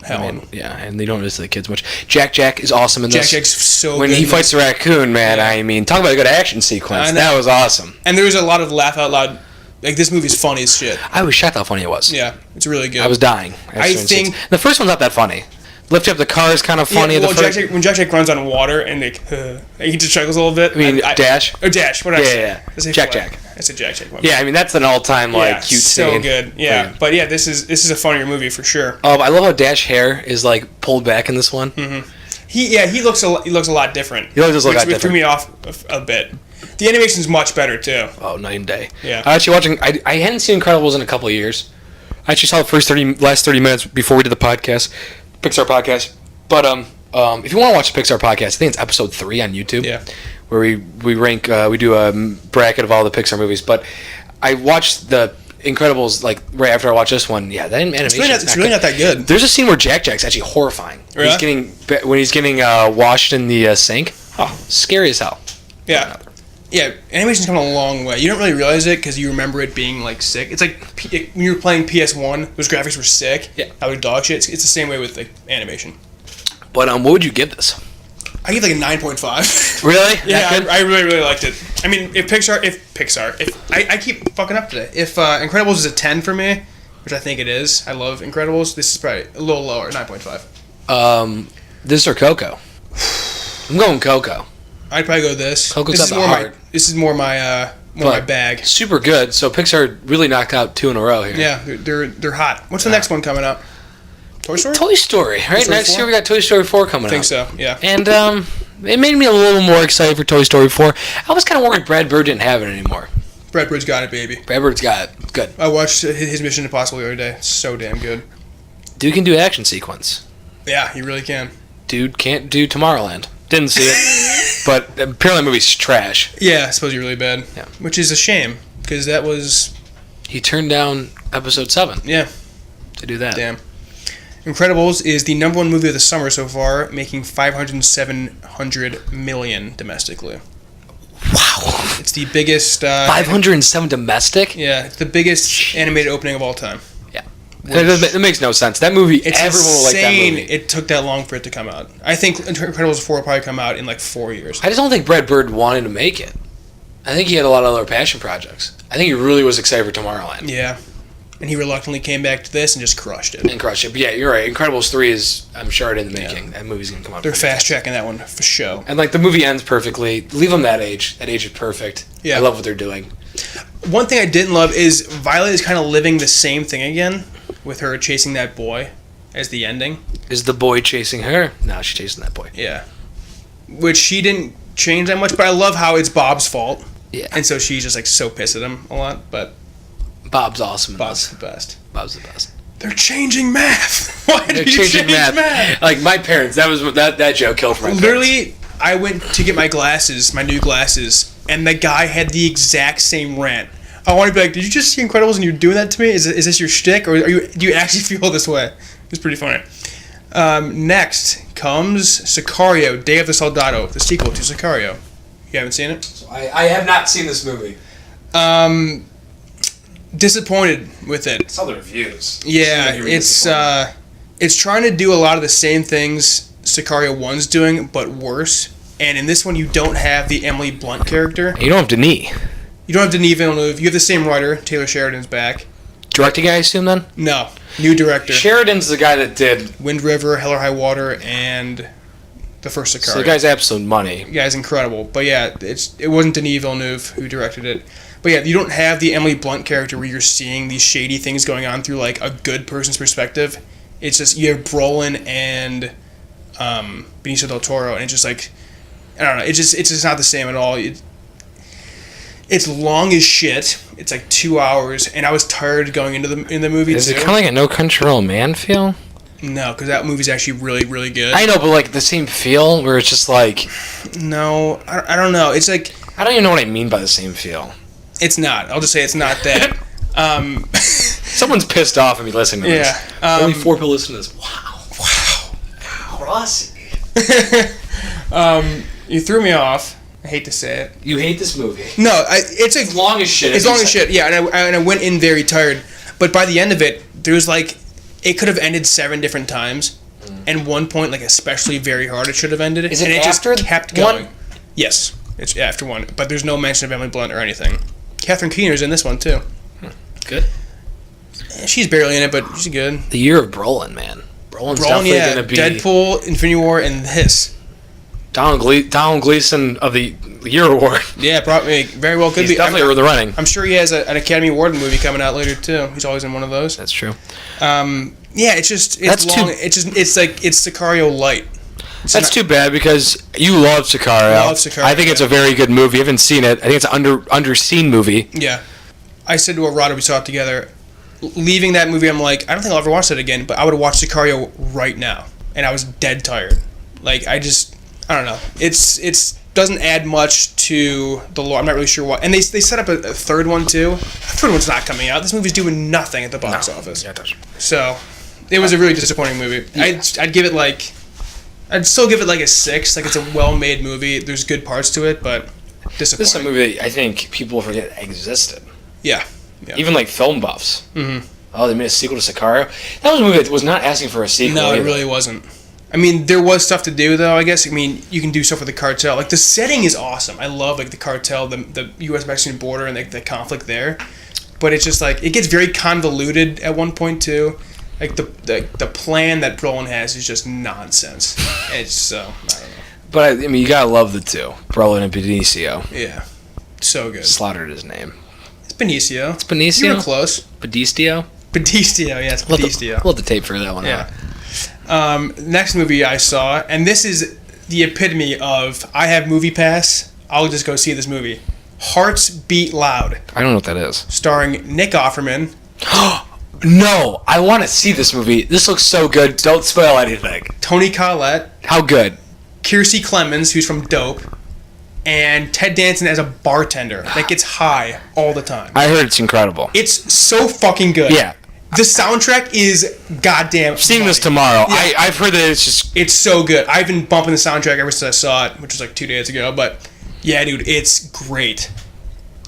Helen. And they don't visit the kids much. Jack is awesome in this. Jack's so when good. he fights the raccoon, man. Yeah. I mean, talk about a good action sequence. That was awesome. And there was a lot of laugh out loud. Like, this movie's funny as shit. I was shocked how funny it was. Yeah, it's really good. I was dying. I think the first one's not that funny. Lift up the car is kind of funny. Yeah, well, when Jack runs on water and he just struggles a little bit. I mean, Dash? Oh, Dash. What did I say? Yeah. Jack. I said Jack. Yeah, I mean, that's an all-time, cute so scene. good. Yeah. But yeah, this is a funnier movie for sure. I love how Dash hair is, pulled back in this one. Mm-hmm. He looks a lot different. He does look a lot different. Which threw me off a bit. The animation's much better, too. Oh, night and day. Yeah. I hadn't seen Incredibles in a couple of years. I actually saw the last 30 minutes before we did the podcast, Pixar podcast. But if you want to watch the Pixar podcast, I think it's episode 3 on YouTube. Yeah. Where we rank, we do a bracket of all the Pixar movies. But I watched the Incredibles right after I watched this one. Yeah, that animation. It's really not that good. There's a scene where Jack's actually horrifying. Really? When he's getting washed in the sink. Oh, scary as hell. Yeah. Yeah, animation's come a long way. You don't really realize it because you remember it being sick. It's like when you were playing PS1, those graphics were sick. Yeah. That was dog shit. It's the same way with animation. But what would you give this? I give a 9.5. Really? Yeah, I really liked it. I mean, if I keep fucking up today. If Incredibles is a 10 for me, which I think it is, I love Incredibles. This is probably a little lower, 9.5. This or Coco? I'm going Coco. I'd probably go this. Coco's at the heart. This is more my bag. Super good. So Pixar really knocked out 2 in a row here. Yeah, they're hot. What's the next one coming up? Toy Story? Toy Story, right? Story Next 4? year we got Toy Story 4 coming out. I think so, yeah. And it made me a little more excited for Toy Story 4. I was kind of worried Brad Bird didn't have it anymore. Brad Bird's got it, baby. Brad Bird's got it. Good. I watched his Mission Impossible the other day. It's so damn good. Dude can do action sequence. Yeah, he really can. Dude can't do Tomorrowland. Didn't see it. But apparently the movie's trash. Yeah, I suppose you're really bad. Yeah. Which is a shame, because that was... He turned down episode 7. Yeah. To do that. Damn. Incredibles is the #1 movie of the summer so far, making $507 million domestically. Wow. It's the biggest... 507 domestic? Yeah, it's the biggest animated opening of all time. Yeah. It makes no sense. That movie, everyone will like that movie. It took that long for it to come out. I think Incredibles 4 will probably come out in 4 years. I just don't think Brad Bird wanted to make it. I think he had a lot of other passion projects. I think he really was excited for Tomorrowland. Yeah. And he reluctantly came back to this and just crushed it. But yeah, you're right. Incredibles 3 is, I'm sure, in the making. That movie's going to come out. They're fast-tracking that one for show. And the movie ends perfectly. Leave them that age. That age is perfect. Yeah. I love what they're doing. One thing I didn't love is Violet is kind of living the same thing again with her chasing that boy as the ending. Is the boy chasing her? No, she's chasing that boy. Yeah. Which she didn't change that much, but I love how it's Bob's fault. Yeah. And so she's just so pissed at him a lot, but... Bob's awesome. Bob's the best. Bob's the best. They're changing math. Why They're did you changing change math? My parents. That joke killed for my Literally, I went to get my glasses, my new glasses, and the guy had the exact same rant. I want to be like, did you just see Incredibles and you're doing that to me? Is this your shtick, or do you actually feel this way? It's pretty funny. Next comes Sicario, Day of the Soldado, the sequel to Sicario. You haven't seen it? I have not seen this movie. Disappointed with it. I saw the reviews. Yeah, it's trying to do a lot of the same things Sicario 1's doing, but worse. And in this one, you don't have the Emily Blunt character. You don't have Denis. You don't have Denis Villeneuve. You have the same writer. Taylor Sheridan's back. Directing guy, I assume, then? No. New director. Sheridan's the guy that did Wind River, Hell or High Water, and the first Sicario. So the guy's absolute money. The guy's incredible. But yeah, it wasn't Denis Villeneuve who directed it. But yeah, you don't have the Emily Blunt character where you're seeing these shady things going on through a good person's perspective. It's just you have Brolin and Benicio del Toro, and it's just like I don't know. It's just not the same at all. It's long as shit. It's like 2 hours, and I was tired going into the movie. Is it kind of like a No Country for Old Men feel? No, because that movie's actually really, really good. I know, but like the same feel where it's just like... No, I don't know. It's like... I don't even know what I mean by the same feel. It's not. I'll just say it's not that. Someone's pissed off at me listening to this. Yeah. Only 4 people listen to this. Wow. Ross. You threw me off. I hate to say it. You hate this movie. No, it's like... It's long as shit. It's long as shit, yeah. And I went in very tired. But by the end of it, there was like... It could have ended 7 different times. And one point, like especially very hard, it should have ended. Is it and it after just kept going. one? Yes, it's after one. But there's no mention of Emily Blunt or anything. Catherine Keener's in this one too. Good. She's barely in it, but she's good. The year of Brolin, man. Brolin, definitely going to be... Deadpool, Infinity War, and this. Donald Gleason of the Year Award. Yeah, probably very well could He's be. definitely the running. I'm sure he has an Academy Award movie coming out later too. He's always in one of those. That's true. Yeah, it's long. It's like Sicario light. That's too bad because you love Sicario. I think it's a very good movie. I haven't seen it. I think it's an underseen movie. Yeah. I said to Arada, we saw it together. Leaving that movie, I'm like, I don't think I'll ever watch it again, but I would watch Sicario right now. And I was dead tired. Like, I don't know. It's doesn't add much to the lore. I'm not really sure what. And they set up a third one, too. The third one's not coming out. This movie's doing nothing at the box office. Yeah, it does. So, it was a really disappointing movie. Yeah. I'd give it like... I'd still give it like a 6. Like, it's a well-made movie. There's good parts to it, but disappointing. This is a movie I think people forget existed. Yeah. Even like film buffs. Mm-hmm. Oh, they made a sequel to Sicario? That was a movie that was not asking for a sequel. No, either. it really wasn't. I mean, there was stuff to do, though, I guess. I mean, you can do stuff with the cartel. Like, the setting is awesome. I love, like, the cartel, the U.S.-Mexican border, and the conflict there. But it's just, like, it gets very convoluted at one point, too. Like, the plan that Brolin has is just nonsense. It's so, I don't know. But, I mean, you gotta love the two. Brolin and Benicio. Yeah. So good. Slaughtered his name. It's Benicio. It's Benicio? You were close. Benicio? Benicio, yeah, it's Benicio. We'll have to tape for that one. Yeah. Next movie I saw, and this is the epitome of I have Movie Pass, I'll just go see this movie. Hearts Beat Loud. I don't know what that is. Starring Nick Offerman. No, I want to see this movie. This looks so good. Don't spoil anything. Toni Collette. How good? Kiersey Clemens, who's from Dope. And Ted Danson as a bartender that gets high all the time. I heard it's incredible. It's so fucking good. Yeah. The soundtrack is goddamn seeing funny. this tomorrow. Yeah. I've heard that it's just... It's so good. I've been bumping the soundtrack ever since I saw it, which was like 2 days ago. But yeah, dude, it's great.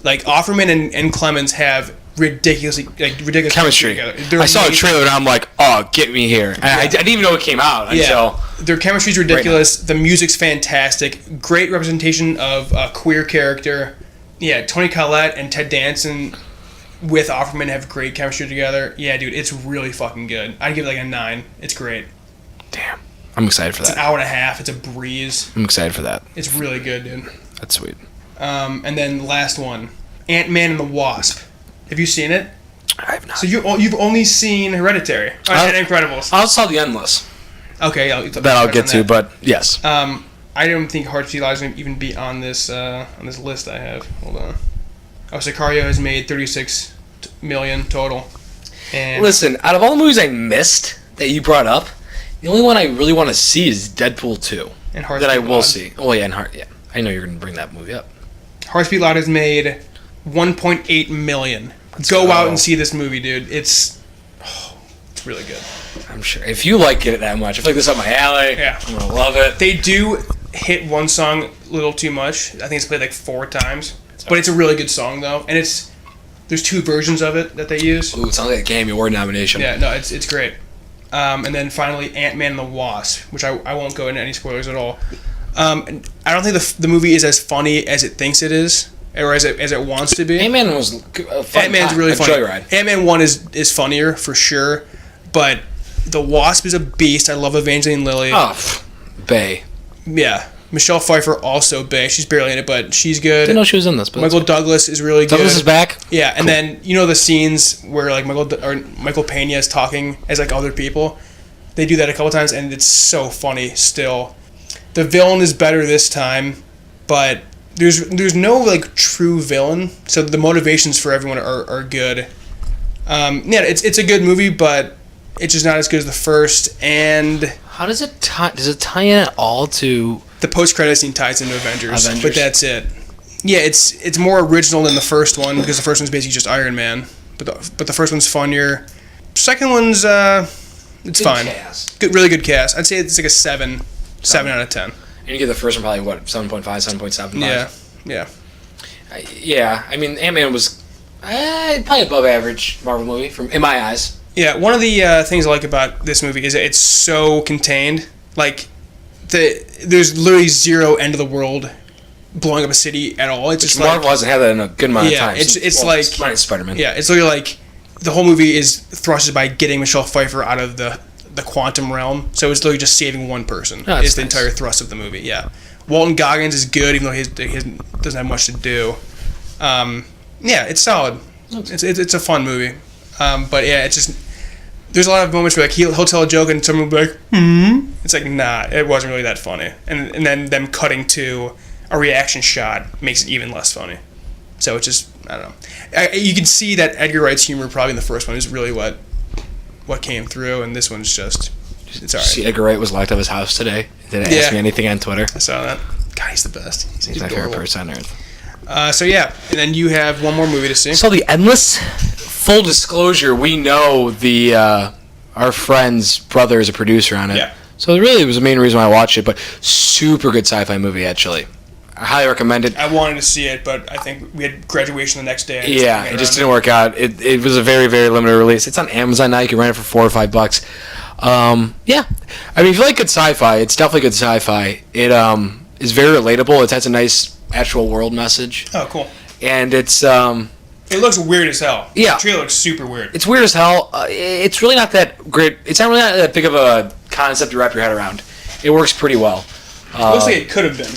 Like, Offerman and Clemens have ridiculous chemistry together. I saw a trailer and I'm like, oh, get me here. And I didn't even know it came out until... Their chemistry's ridiculous. Right, the music's fantastic. Great representation of a queer character. Yeah, Toni Collette and Ted Danson with Offerman have great chemistry together. Yeah, dude, it's really fucking good. I'd give it like a 9. It's great. Damn. I'm excited for that. It's an hour and a half. It's a breeze. I'm excited for that. It's really good, dude. That's sweet. And then the last one, Ant-Man and the Wasp. Have you seen it? I have not. So you've only seen Hereditary and Incredibles. I saw The Endless. Okay, that I'll get to, but yes. I don't think Hearts Beat Loud is going to even be on this list I have. Hold on. Oh, Sicario has made $36 million total. And listen, out of all the movies I missed that you brought up, the only one I really want to see is Deadpool 2. And Hearts that Beat I will Loud. see. Oh yeah, yeah. I know you're going to bring that movie up. Hearts Beat Loud has made $1.8 million. Go out and see this movie, dude. It's really good. I'm sure. If you like it that much, I feel like this is up my alley. Yeah. I'm going to love it. They do hit one song a little too much. I think it's played like 4 times. But it's a really good song, though. And there's 2 versions of it that they use. Ooh, it sounds like a Academy Award nomination. Yeah, no, it's great. And then finally, Ant-Man and the Wasp, which I won't go into any spoilers at all. I don't think the movie is as funny as it thinks it is, or as it wants to be. Ant-Man was a fun Ant-Man's time. really funny. Joyride. Ant-Man 1 is funnier, for sure. But the Wasp is a beast. I love Evangeline Lilly. Oh, Bay. Yeah. Michelle Pfeiffer also Bay. She's barely in it, but she's good. Didn't know she was in this. But Michael Douglas is really good. Douglas is back? Yeah, and then, you know the scenes where like Michael Pena is talking as like other people? They do that a couple times, and it's so funny still. The villain is better this time, but there's no like true villain, so the motivations for everyone are good. Yeah, it's a good movie, but it's just not as good as the first. And how does it tie in at all to the post-credit scene ties into Avengers, but that's it. Yeah, it's more original than the first one because the first one's basically just Iron Man, but the first one's funnier. Second one's it's fine. Cast. Good, really good cast. I'd say it's like a 7 out of 10. And you give the first one probably what 7.5, 7.75. Yeah. I mean, Ant-Man was probably above average Marvel movie in my eyes. Yeah, one of the things I like about this movie is that it's so contained. Like, there's literally zero end of the world blowing up a city at all. It's just Marvel hasn't had that in a good amount of time. It's like Spider-Man. Yeah, it's literally like the whole movie is thrusted by getting Michelle Pfeiffer out of the quantum realm. So it's literally just saving one person. Is the entire thrust of the movie. Yeah, Walton Goggins is good, even though he doesn't have much to do. Yeah, it's solid. It's a fun movie. But yeah, it's just there's a lot of moments where like he'll tell a joke and someone will be like, It's like, nah, it wasn't really that funny. And then them cutting to a reaction shot makes it even less funny. So it's just, I don't know. You can see that Edgar Wright's humor probably in the first one is really what came through, and this one's just, it's alright. See, Edgar Wright was locked out of his house today. Didn't ask me anything on Twitter. I saw that. God, he's the best. He's my favorite person on earth. So yeah, and then you have one more movie to see. So The Endless. Full disclosure, we know our friend's brother is a producer on it. Yeah. So it really was the main reason why I watched it, but super good sci-fi movie, actually. I highly recommend it. I wanted to see it, but I think we had graduation the next day. Yeah, it just didn't work out. It was a very, very limited release. It's on Amazon now. You can rent it for $4 or $5. Yeah. I mean, if you like good sci-fi, it's definitely good sci-fi. It is very relatable. It has a nice actual world message. Oh, cool. And it's... it looks weird as hell. Yeah. The trailer looks super weird. It's weird as hell. It's really not that great. It's not really not that big of a concept to wrap your head around. It works pretty well. It looks like it could have been.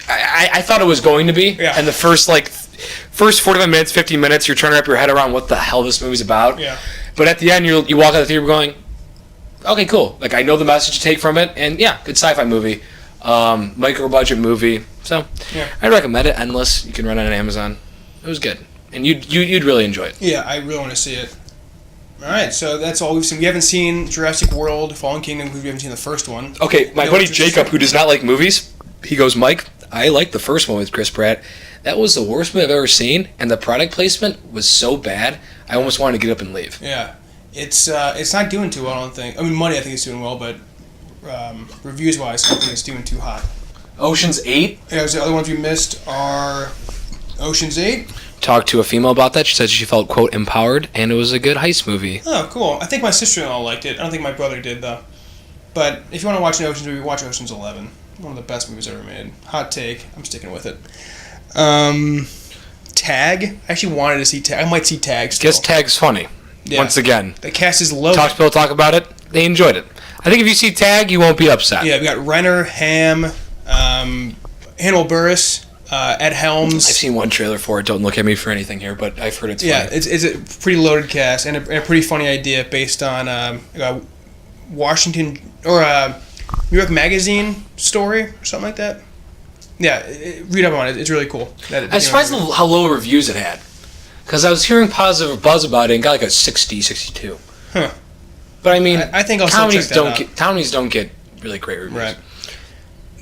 I thought it was going to be. Yeah. And the first 45 minutes, 50 minutes, you're trying to wrap your head around what the hell this movie's about. Yeah. But at the end, you walk out of the theater going, okay, cool. Like, I know the message to take from it, and yeah, good sci-fi movie. Micro-budget movie. So, yeah. I'd recommend it. Endless. You can rent it on Amazon. It was good. And you'd really enjoy it. Yeah, I really want to see it. All right, so that's all we've seen. We haven't seen Jurassic World: Fallen Kingdom because we haven't seen the first one. Okay, my buddy Jacob, who does not like movies, he goes, Mike, I like the first one with Chris Pratt. That was the worst movie I've ever seen, and the product placement was so bad, I almost wanted to get up and leave. Yeah, it's not doing too well, I don't think. I mean, money I think it's doing well, but reviews-wise, I don't think it's doing too hot. Ocean's 8? Yeah, the other ones we missed are Ocean's 8. Talked to a female about that. She said she felt, quote, empowered, and it was a good heist movie. Oh, cool. I think my sister-in-law liked it. I don't think my brother did, though. But if you want to watch an Ocean's movie, watch Ocean's 11. One of the best movies ever made. Hot take. I'm sticking with it. Tag. I actually wanted to see Tag. I might see Tag still. Guess Tag's funny. Yeah. Once again. The cast is low. People talk about it. They enjoyed it. I think if you see Tag, you won't be upset. Yeah, we got Renner, Ham, Hannibal Buress, Ed Helms. I've seen one trailer for it. Don't look at me for anything here, but I've heard it's funny. Yeah, it's a pretty loaded cast and a pretty funny idea based on Washington or New York Magazine story or something like that. Yeah, read up on it. It's really cool. I'm surprised how low reviews it had. Because I was hearing positive buzz about it and got like a 60, 62. Huh. But I mean, I think I'll still check that out. Comedies don't get really great reviews. Right.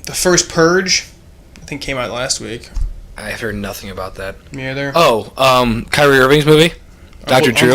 The first Purge, I think, came out last week. I've heard nothing about that. Me either. Oh, Kyrie Irving's movie? Dr. Drew?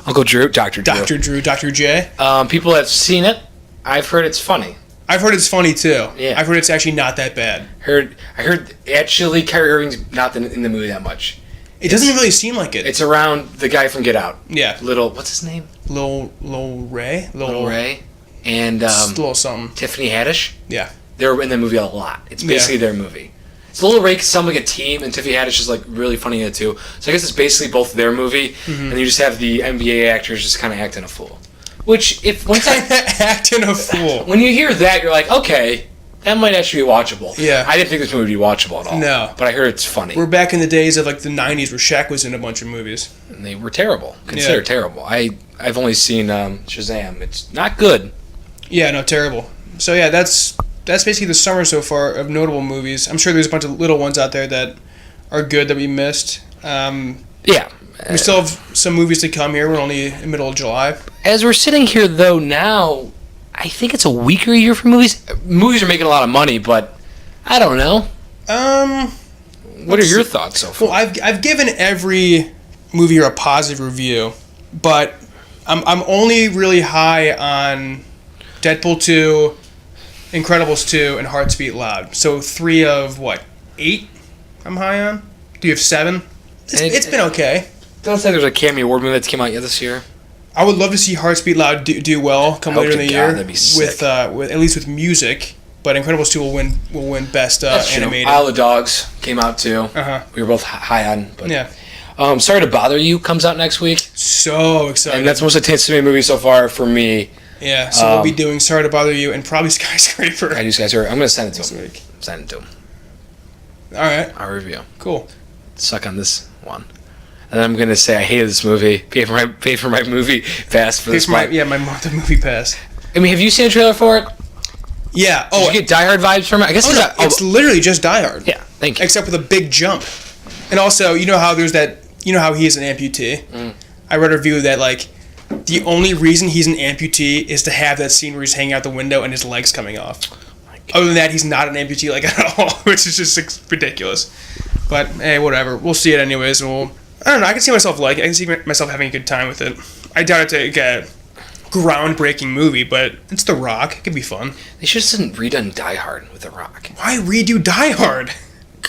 Uncle Drew. Dr. Drew. Dr. J. People have seen it. I've heard it's funny. I've heard it's funny, too. Yeah. I've heard it's actually not that bad. I heard actually Kyrie Irving's not in the movie that much. It doesn't really seem like it. It's around the guy from Get Out. Yeah. What's his name? Lil Ray? Lil Ray. And little something. Tiffany Haddish. Yeah. They're in the movie a lot. It's basically their movie. It's Lil Ray sounds like a team, and Tiffany Haddish is like really funny in it too. So I guess it's basically both their movie, and you just have the NBA actors just kind of acting a fool. Which, acting a fool. When you hear that, you're like, okay, that might actually be watchable. Yeah. I didn't think this movie would be watchable at all. No. But I heard it's funny. We're back in the days of like the 90s where Shaq was in a bunch of movies. And they were terrible. Considered terrible. I've only seen Shazam. It's not good. Yeah, no, terrible. So yeah, that's basically the summer so far of notable movies. I'm sure there's a bunch of little ones out there that are good that we missed. Yeah. We still have some movies to come here. We're only in the middle of July. As we're sitting here, though, now, I think it's a weaker year for movies. Movies are making a lot of money, but I don't know. What are your thoughts so far? Well, I've given every movie here a positive review, but I'm only really high on Deadpool 2, Incredibles 2, and Hearts Beat Loud. So 3 of, 8 I'm high on? Do you have 7? It's been okay. Don't say there's a Academy Award movie that's came out yet this year. I would love to see Hearts Beat Loud do well come later in the year. That'd be sick. With at least with music. But Incredibles 2 will win best animated. Isle of Dogs came out too. We were both high on. But, yeah. Sorry to Bother You comes out next week. So excited. And that's the most anticipated movie so far for me. Yeah, so we'll be doing Sorry to Bother You and probably Skyscraper. I do Skyscraper. I'm going to send it to this him. week. Send it to him. All right. I'll review. Cool. Suck on this one. And I'm going to say I hated this movie. Pay for my movie pass for this month. My month of movie pass. I mean, have you seen a trailer for it? Yeah. Did you get Die Hard vibes from it? I guess it's literally just Die Hard. Yeah, thank you. Except with a big jump. And also, you know how there's that, you know how he is an amputee? I read a review that, like, the only reason he's an amputee is to have that scene where he's hanging out the window and his leg's coming off. Other than that, he's not an amputee, like, at all, which is just ridiculous. But, hey, whatever. We'll see it anyways, and I don't know, I can see myself I can see myself having a good time with it. I doubt it's a groundbreaking movie, but it's The Rock. It could be fun. They should have redone Die Hard with The Rock. Why redo Die Hard?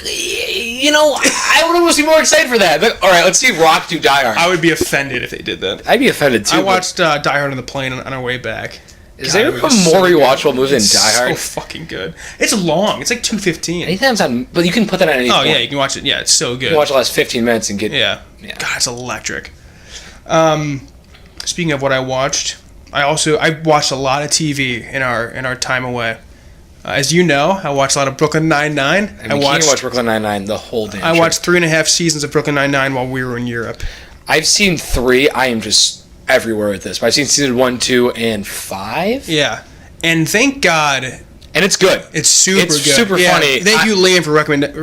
You know, I would almost be more excited for that. But, all right, let's see Rock do Die Hard. I would be offended if they did that. I'd be offended, too. I watched Die Hard on the plane on our way back. Is there a more rewatchable movie than Die Hard? It's so fucking good. It's long. It's like 2:15. Anytime's on, but you can put that on any point. Yeah, you can watch it. Yeah, it's so good. You can watch the last 15 minutes and get... Yeah. God, it's electric. Speaking of what I watched, I watched a lot of TV in our time away. As you know, I watched a lot of Brooklyn Nine-Nine. I watched Brooklyn Nine-Nine the whole damn I watched 3.5 seasons of Brooklyn Nine-Nine while we were in Europe. I've seen 3. I am just everywhere with this. But I've seen season 1, 2, and 5. Yeah. And thank God... And it's good. It's super good. It's super funny. Thank you, Liam, for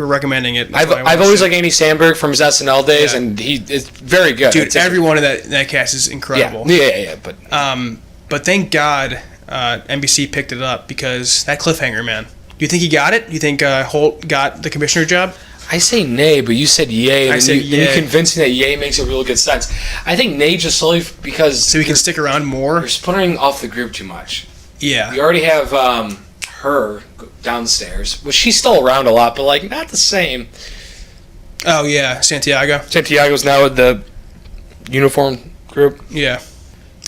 recommending it. I've always liked Andy Samberg from his SNL days, and he is very good. Dude, everyone in that cast is incredible. Yeah. But thank God NBC picked it up, because that cliffhanger, man. Do you think he got it? Do you think Holt got the commissioner job? I say nay, but you said yay. And you convinced me that yay makes a real good sense. I think nay just solely because... So he can stick around more? You're splintering off the group too much. Yeah. You already have her downstairs, which she's still around a lot, but like not the same. Oh, yeah. Santiago. Santiago's now with the uniform group. Yeah.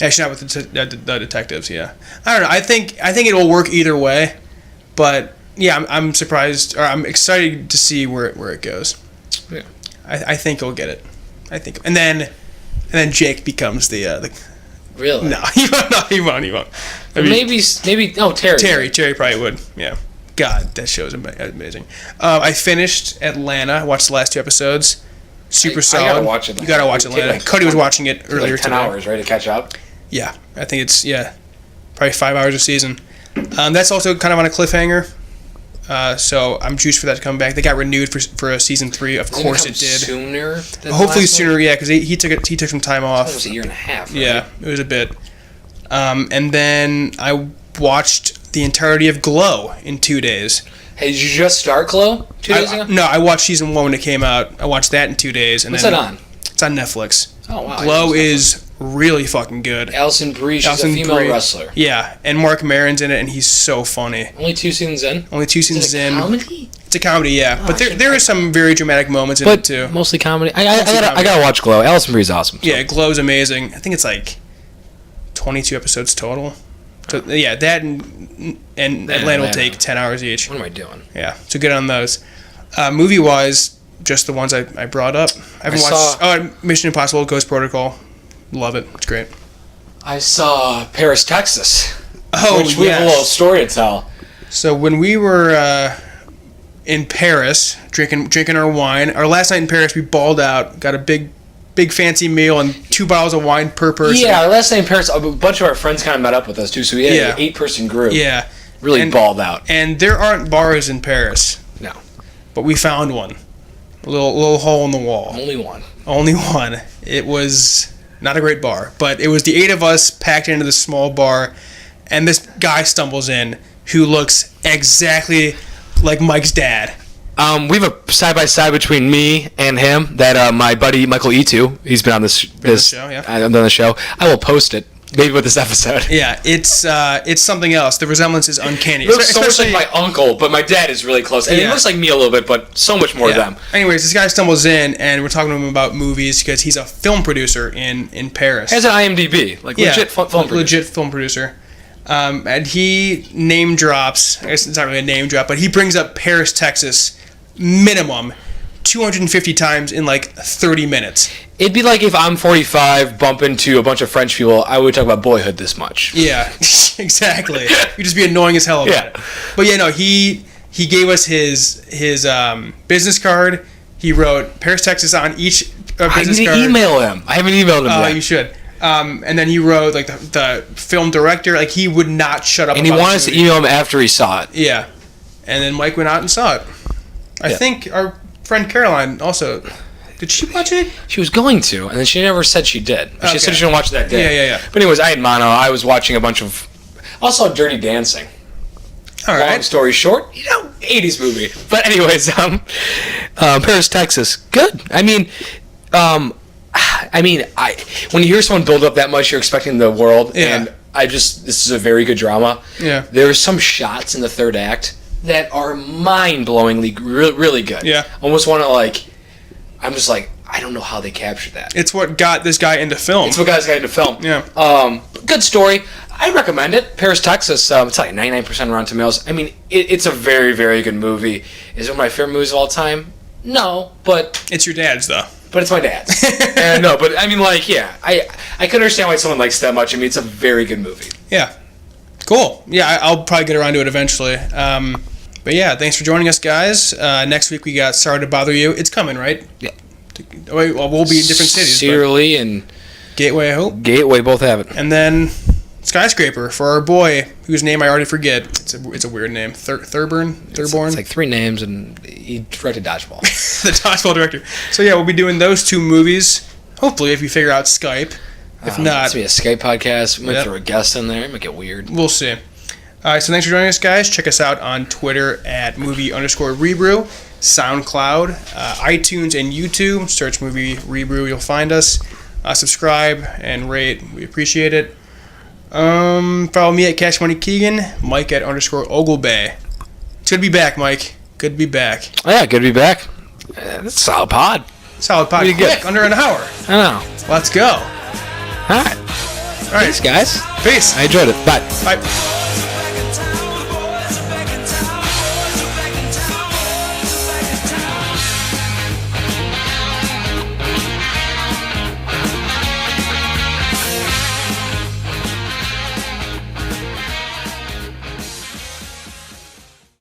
Actually, not with the detectives, yeah. I don't know. I think it will work either way, but... Yeah, I'm surprised, or I'm excited to see where it goes. Yeah, I think he'll get it. I think, and then Jake becomes the. Really? No, he won't. I mean, maybe. Terry probably would. Yeah. God, that show's amazing. I finished Atlanta. I watched the last 2 episodes. Super solid. I gotta watch it. You gotta watch Atlanta. Cody was watching it earlier today. 10 hours, right, to catch up. Yeah, I think it's probably 5 hours a season. That's also kind of on a cliffhanger. So I'm juiced for that to come back. They got renewed for a season 3. Of course it did. Sooner. Hopefully sooner, yeah, because he took some time off. It was a year and a half. Right? Yeah, it was a bit. And then I watched the entirety of Glow in 2 days. Hey, did you just start Glow 2 days ago? No, I watched season 1 when it came out. I watched that in 2 days. And What's that on? It's on Netflix. Oh wow. Glow is really fucking good. Alison Brie, she's a female wrestler. Yeah, and Mark Maron's in it, and he's so funny. Only 2 seasons in? Only 2 seasons in. Comedy? It's a comedy, yeah. But there are some very dramatic moments in it, too. Mostly comedy. I gotta watch Glow. Alison Brie's awesome. So. Yeah, Glow's amazing. I think it's like 22 episodes total. So, yeah, that and Atlanta will take 10 hours each. What am I doing? Yeah, so good on those. Movie-wise, just the ones I brought up. I haven't watched Mission Impossible, Ghost Protocol. Love it. It's great. I saw Paris, Texas. Oh, which we have a little story to tell. So when we were in Paris, drinking our wine, our last night in Paris, we balled out, got a big big fancy meal and 2 bottles of wine per person. Yeah, our last night in Paris, a bunch of our friends kind of met up with us too, so we had Yeah. an 8-person group. Yeah. Really balled out. And there aren't bars in Paris, No, but we found one. A little hole in the wall. only one. Only one. It was not a great bar, but it was the 8 of us packed into this small bar, and this guy stumbles in who looks exactly like Mike's dad. We have a side-by-side between me and him that my buddy Michael E2, he's been on this show, yeah. I've done the show. I will post it, maybe with this episode. Yeah, it's something else. The resemblance is uncanny. He looks so much like my uncle, but my dad is really close. And he Yeah. looks like me a little bit, but so much more them. Anyways, this guy stumbles in, and we're talking to him about movies because he's a film producer in Paris. He has an IMDb, like legit film producer. Legit film producer. And he name drops, I guess it's not really a name drop, but he brings up Paris, Texas, minimum 250 times in like 30 minutes. It'd be like if I'm 45, bump into a bunch of French people, I would talk about Boyhood this much. Yeah, exactly. You'd just be annoying as hell about Yeah. it. But yeah, no, he gave us his business card. He wrote Paris, Texas on each I business need to card. email him. I haven't emailed him Oh, yet. you should. And then he wrote like the film director. Like he would not shut up. And he about wanted this us to movie. email him after he saw it. Yeah, and then Mike went out and saw it. I think our friend Caroline also. Did she watch it? She was going to, and then she never said she did. She Okay. said she didn't watch it that day. Yeah. But anyways, I had mono. I was watching a bunch of... Also, Dirty Dancing. All Long right. story short, 80s movie. But anyways, Paris, Texas, good. I mean, when you hear someone build up that much, you're expecting the world. Yeah. And this is a very good drama. Yeah. There are some shots in the third act that are mind-blowingly really good. Yeah. Almost want to I'm just like, I don't know how they captured that. It's what got this guy into film. It's what guys got into film. Yeah. Good story. I recommend it. Paris, Texas. It's like 99% Rotten Tomatoes. I mean, it's a very, very good movie. Is it one of my favorite movies of all time? No, but It's your dad's though. it's my dad's. No, but I mean, I can understand why someone likes it that much. I mean, it's a very good movie. Yeah. Cool. Yeah, I'll probably get around to it eventually. But yeah, thanks for joining us, guys. Next week we got Sorry to Bother You. It's coming, right? Yeah. Well, we'll be in different cities. Cedar Lee and But Gateway, I hope. Gateway both have it. And then Skyscraper for our boy, whose name I already forget. It's a weird name. Thurborn? It's like 3 names, and he directed Dodgeball. The dodgeball director. So yeah, we'll be doing those 2 movies. Hopefully, if you figure out Skype. If not, It's going to be a Skype podcast. We might Yep. throw a guest in there. It might get weird. we'll see. All right, so thanks for joining us, guys. Check us out on Twitter at movie_ReBrew, SoundCloud, iTunes, and YouTube. Search Movie ReBrew, you'll find us. Subscribe and rate. We appreciate it. Follow me at Cash Money Keegan, Mike at _Oglebay. It's good to be back, Mike. Good to be back. Oh, yeah, good to be back. That's a solid pod. Solid pod. Pretty good. Quick, under an hour. I know. Let's go. All right. All right, Thanks, guys. peace. I enjoyed it. Bye. Bye.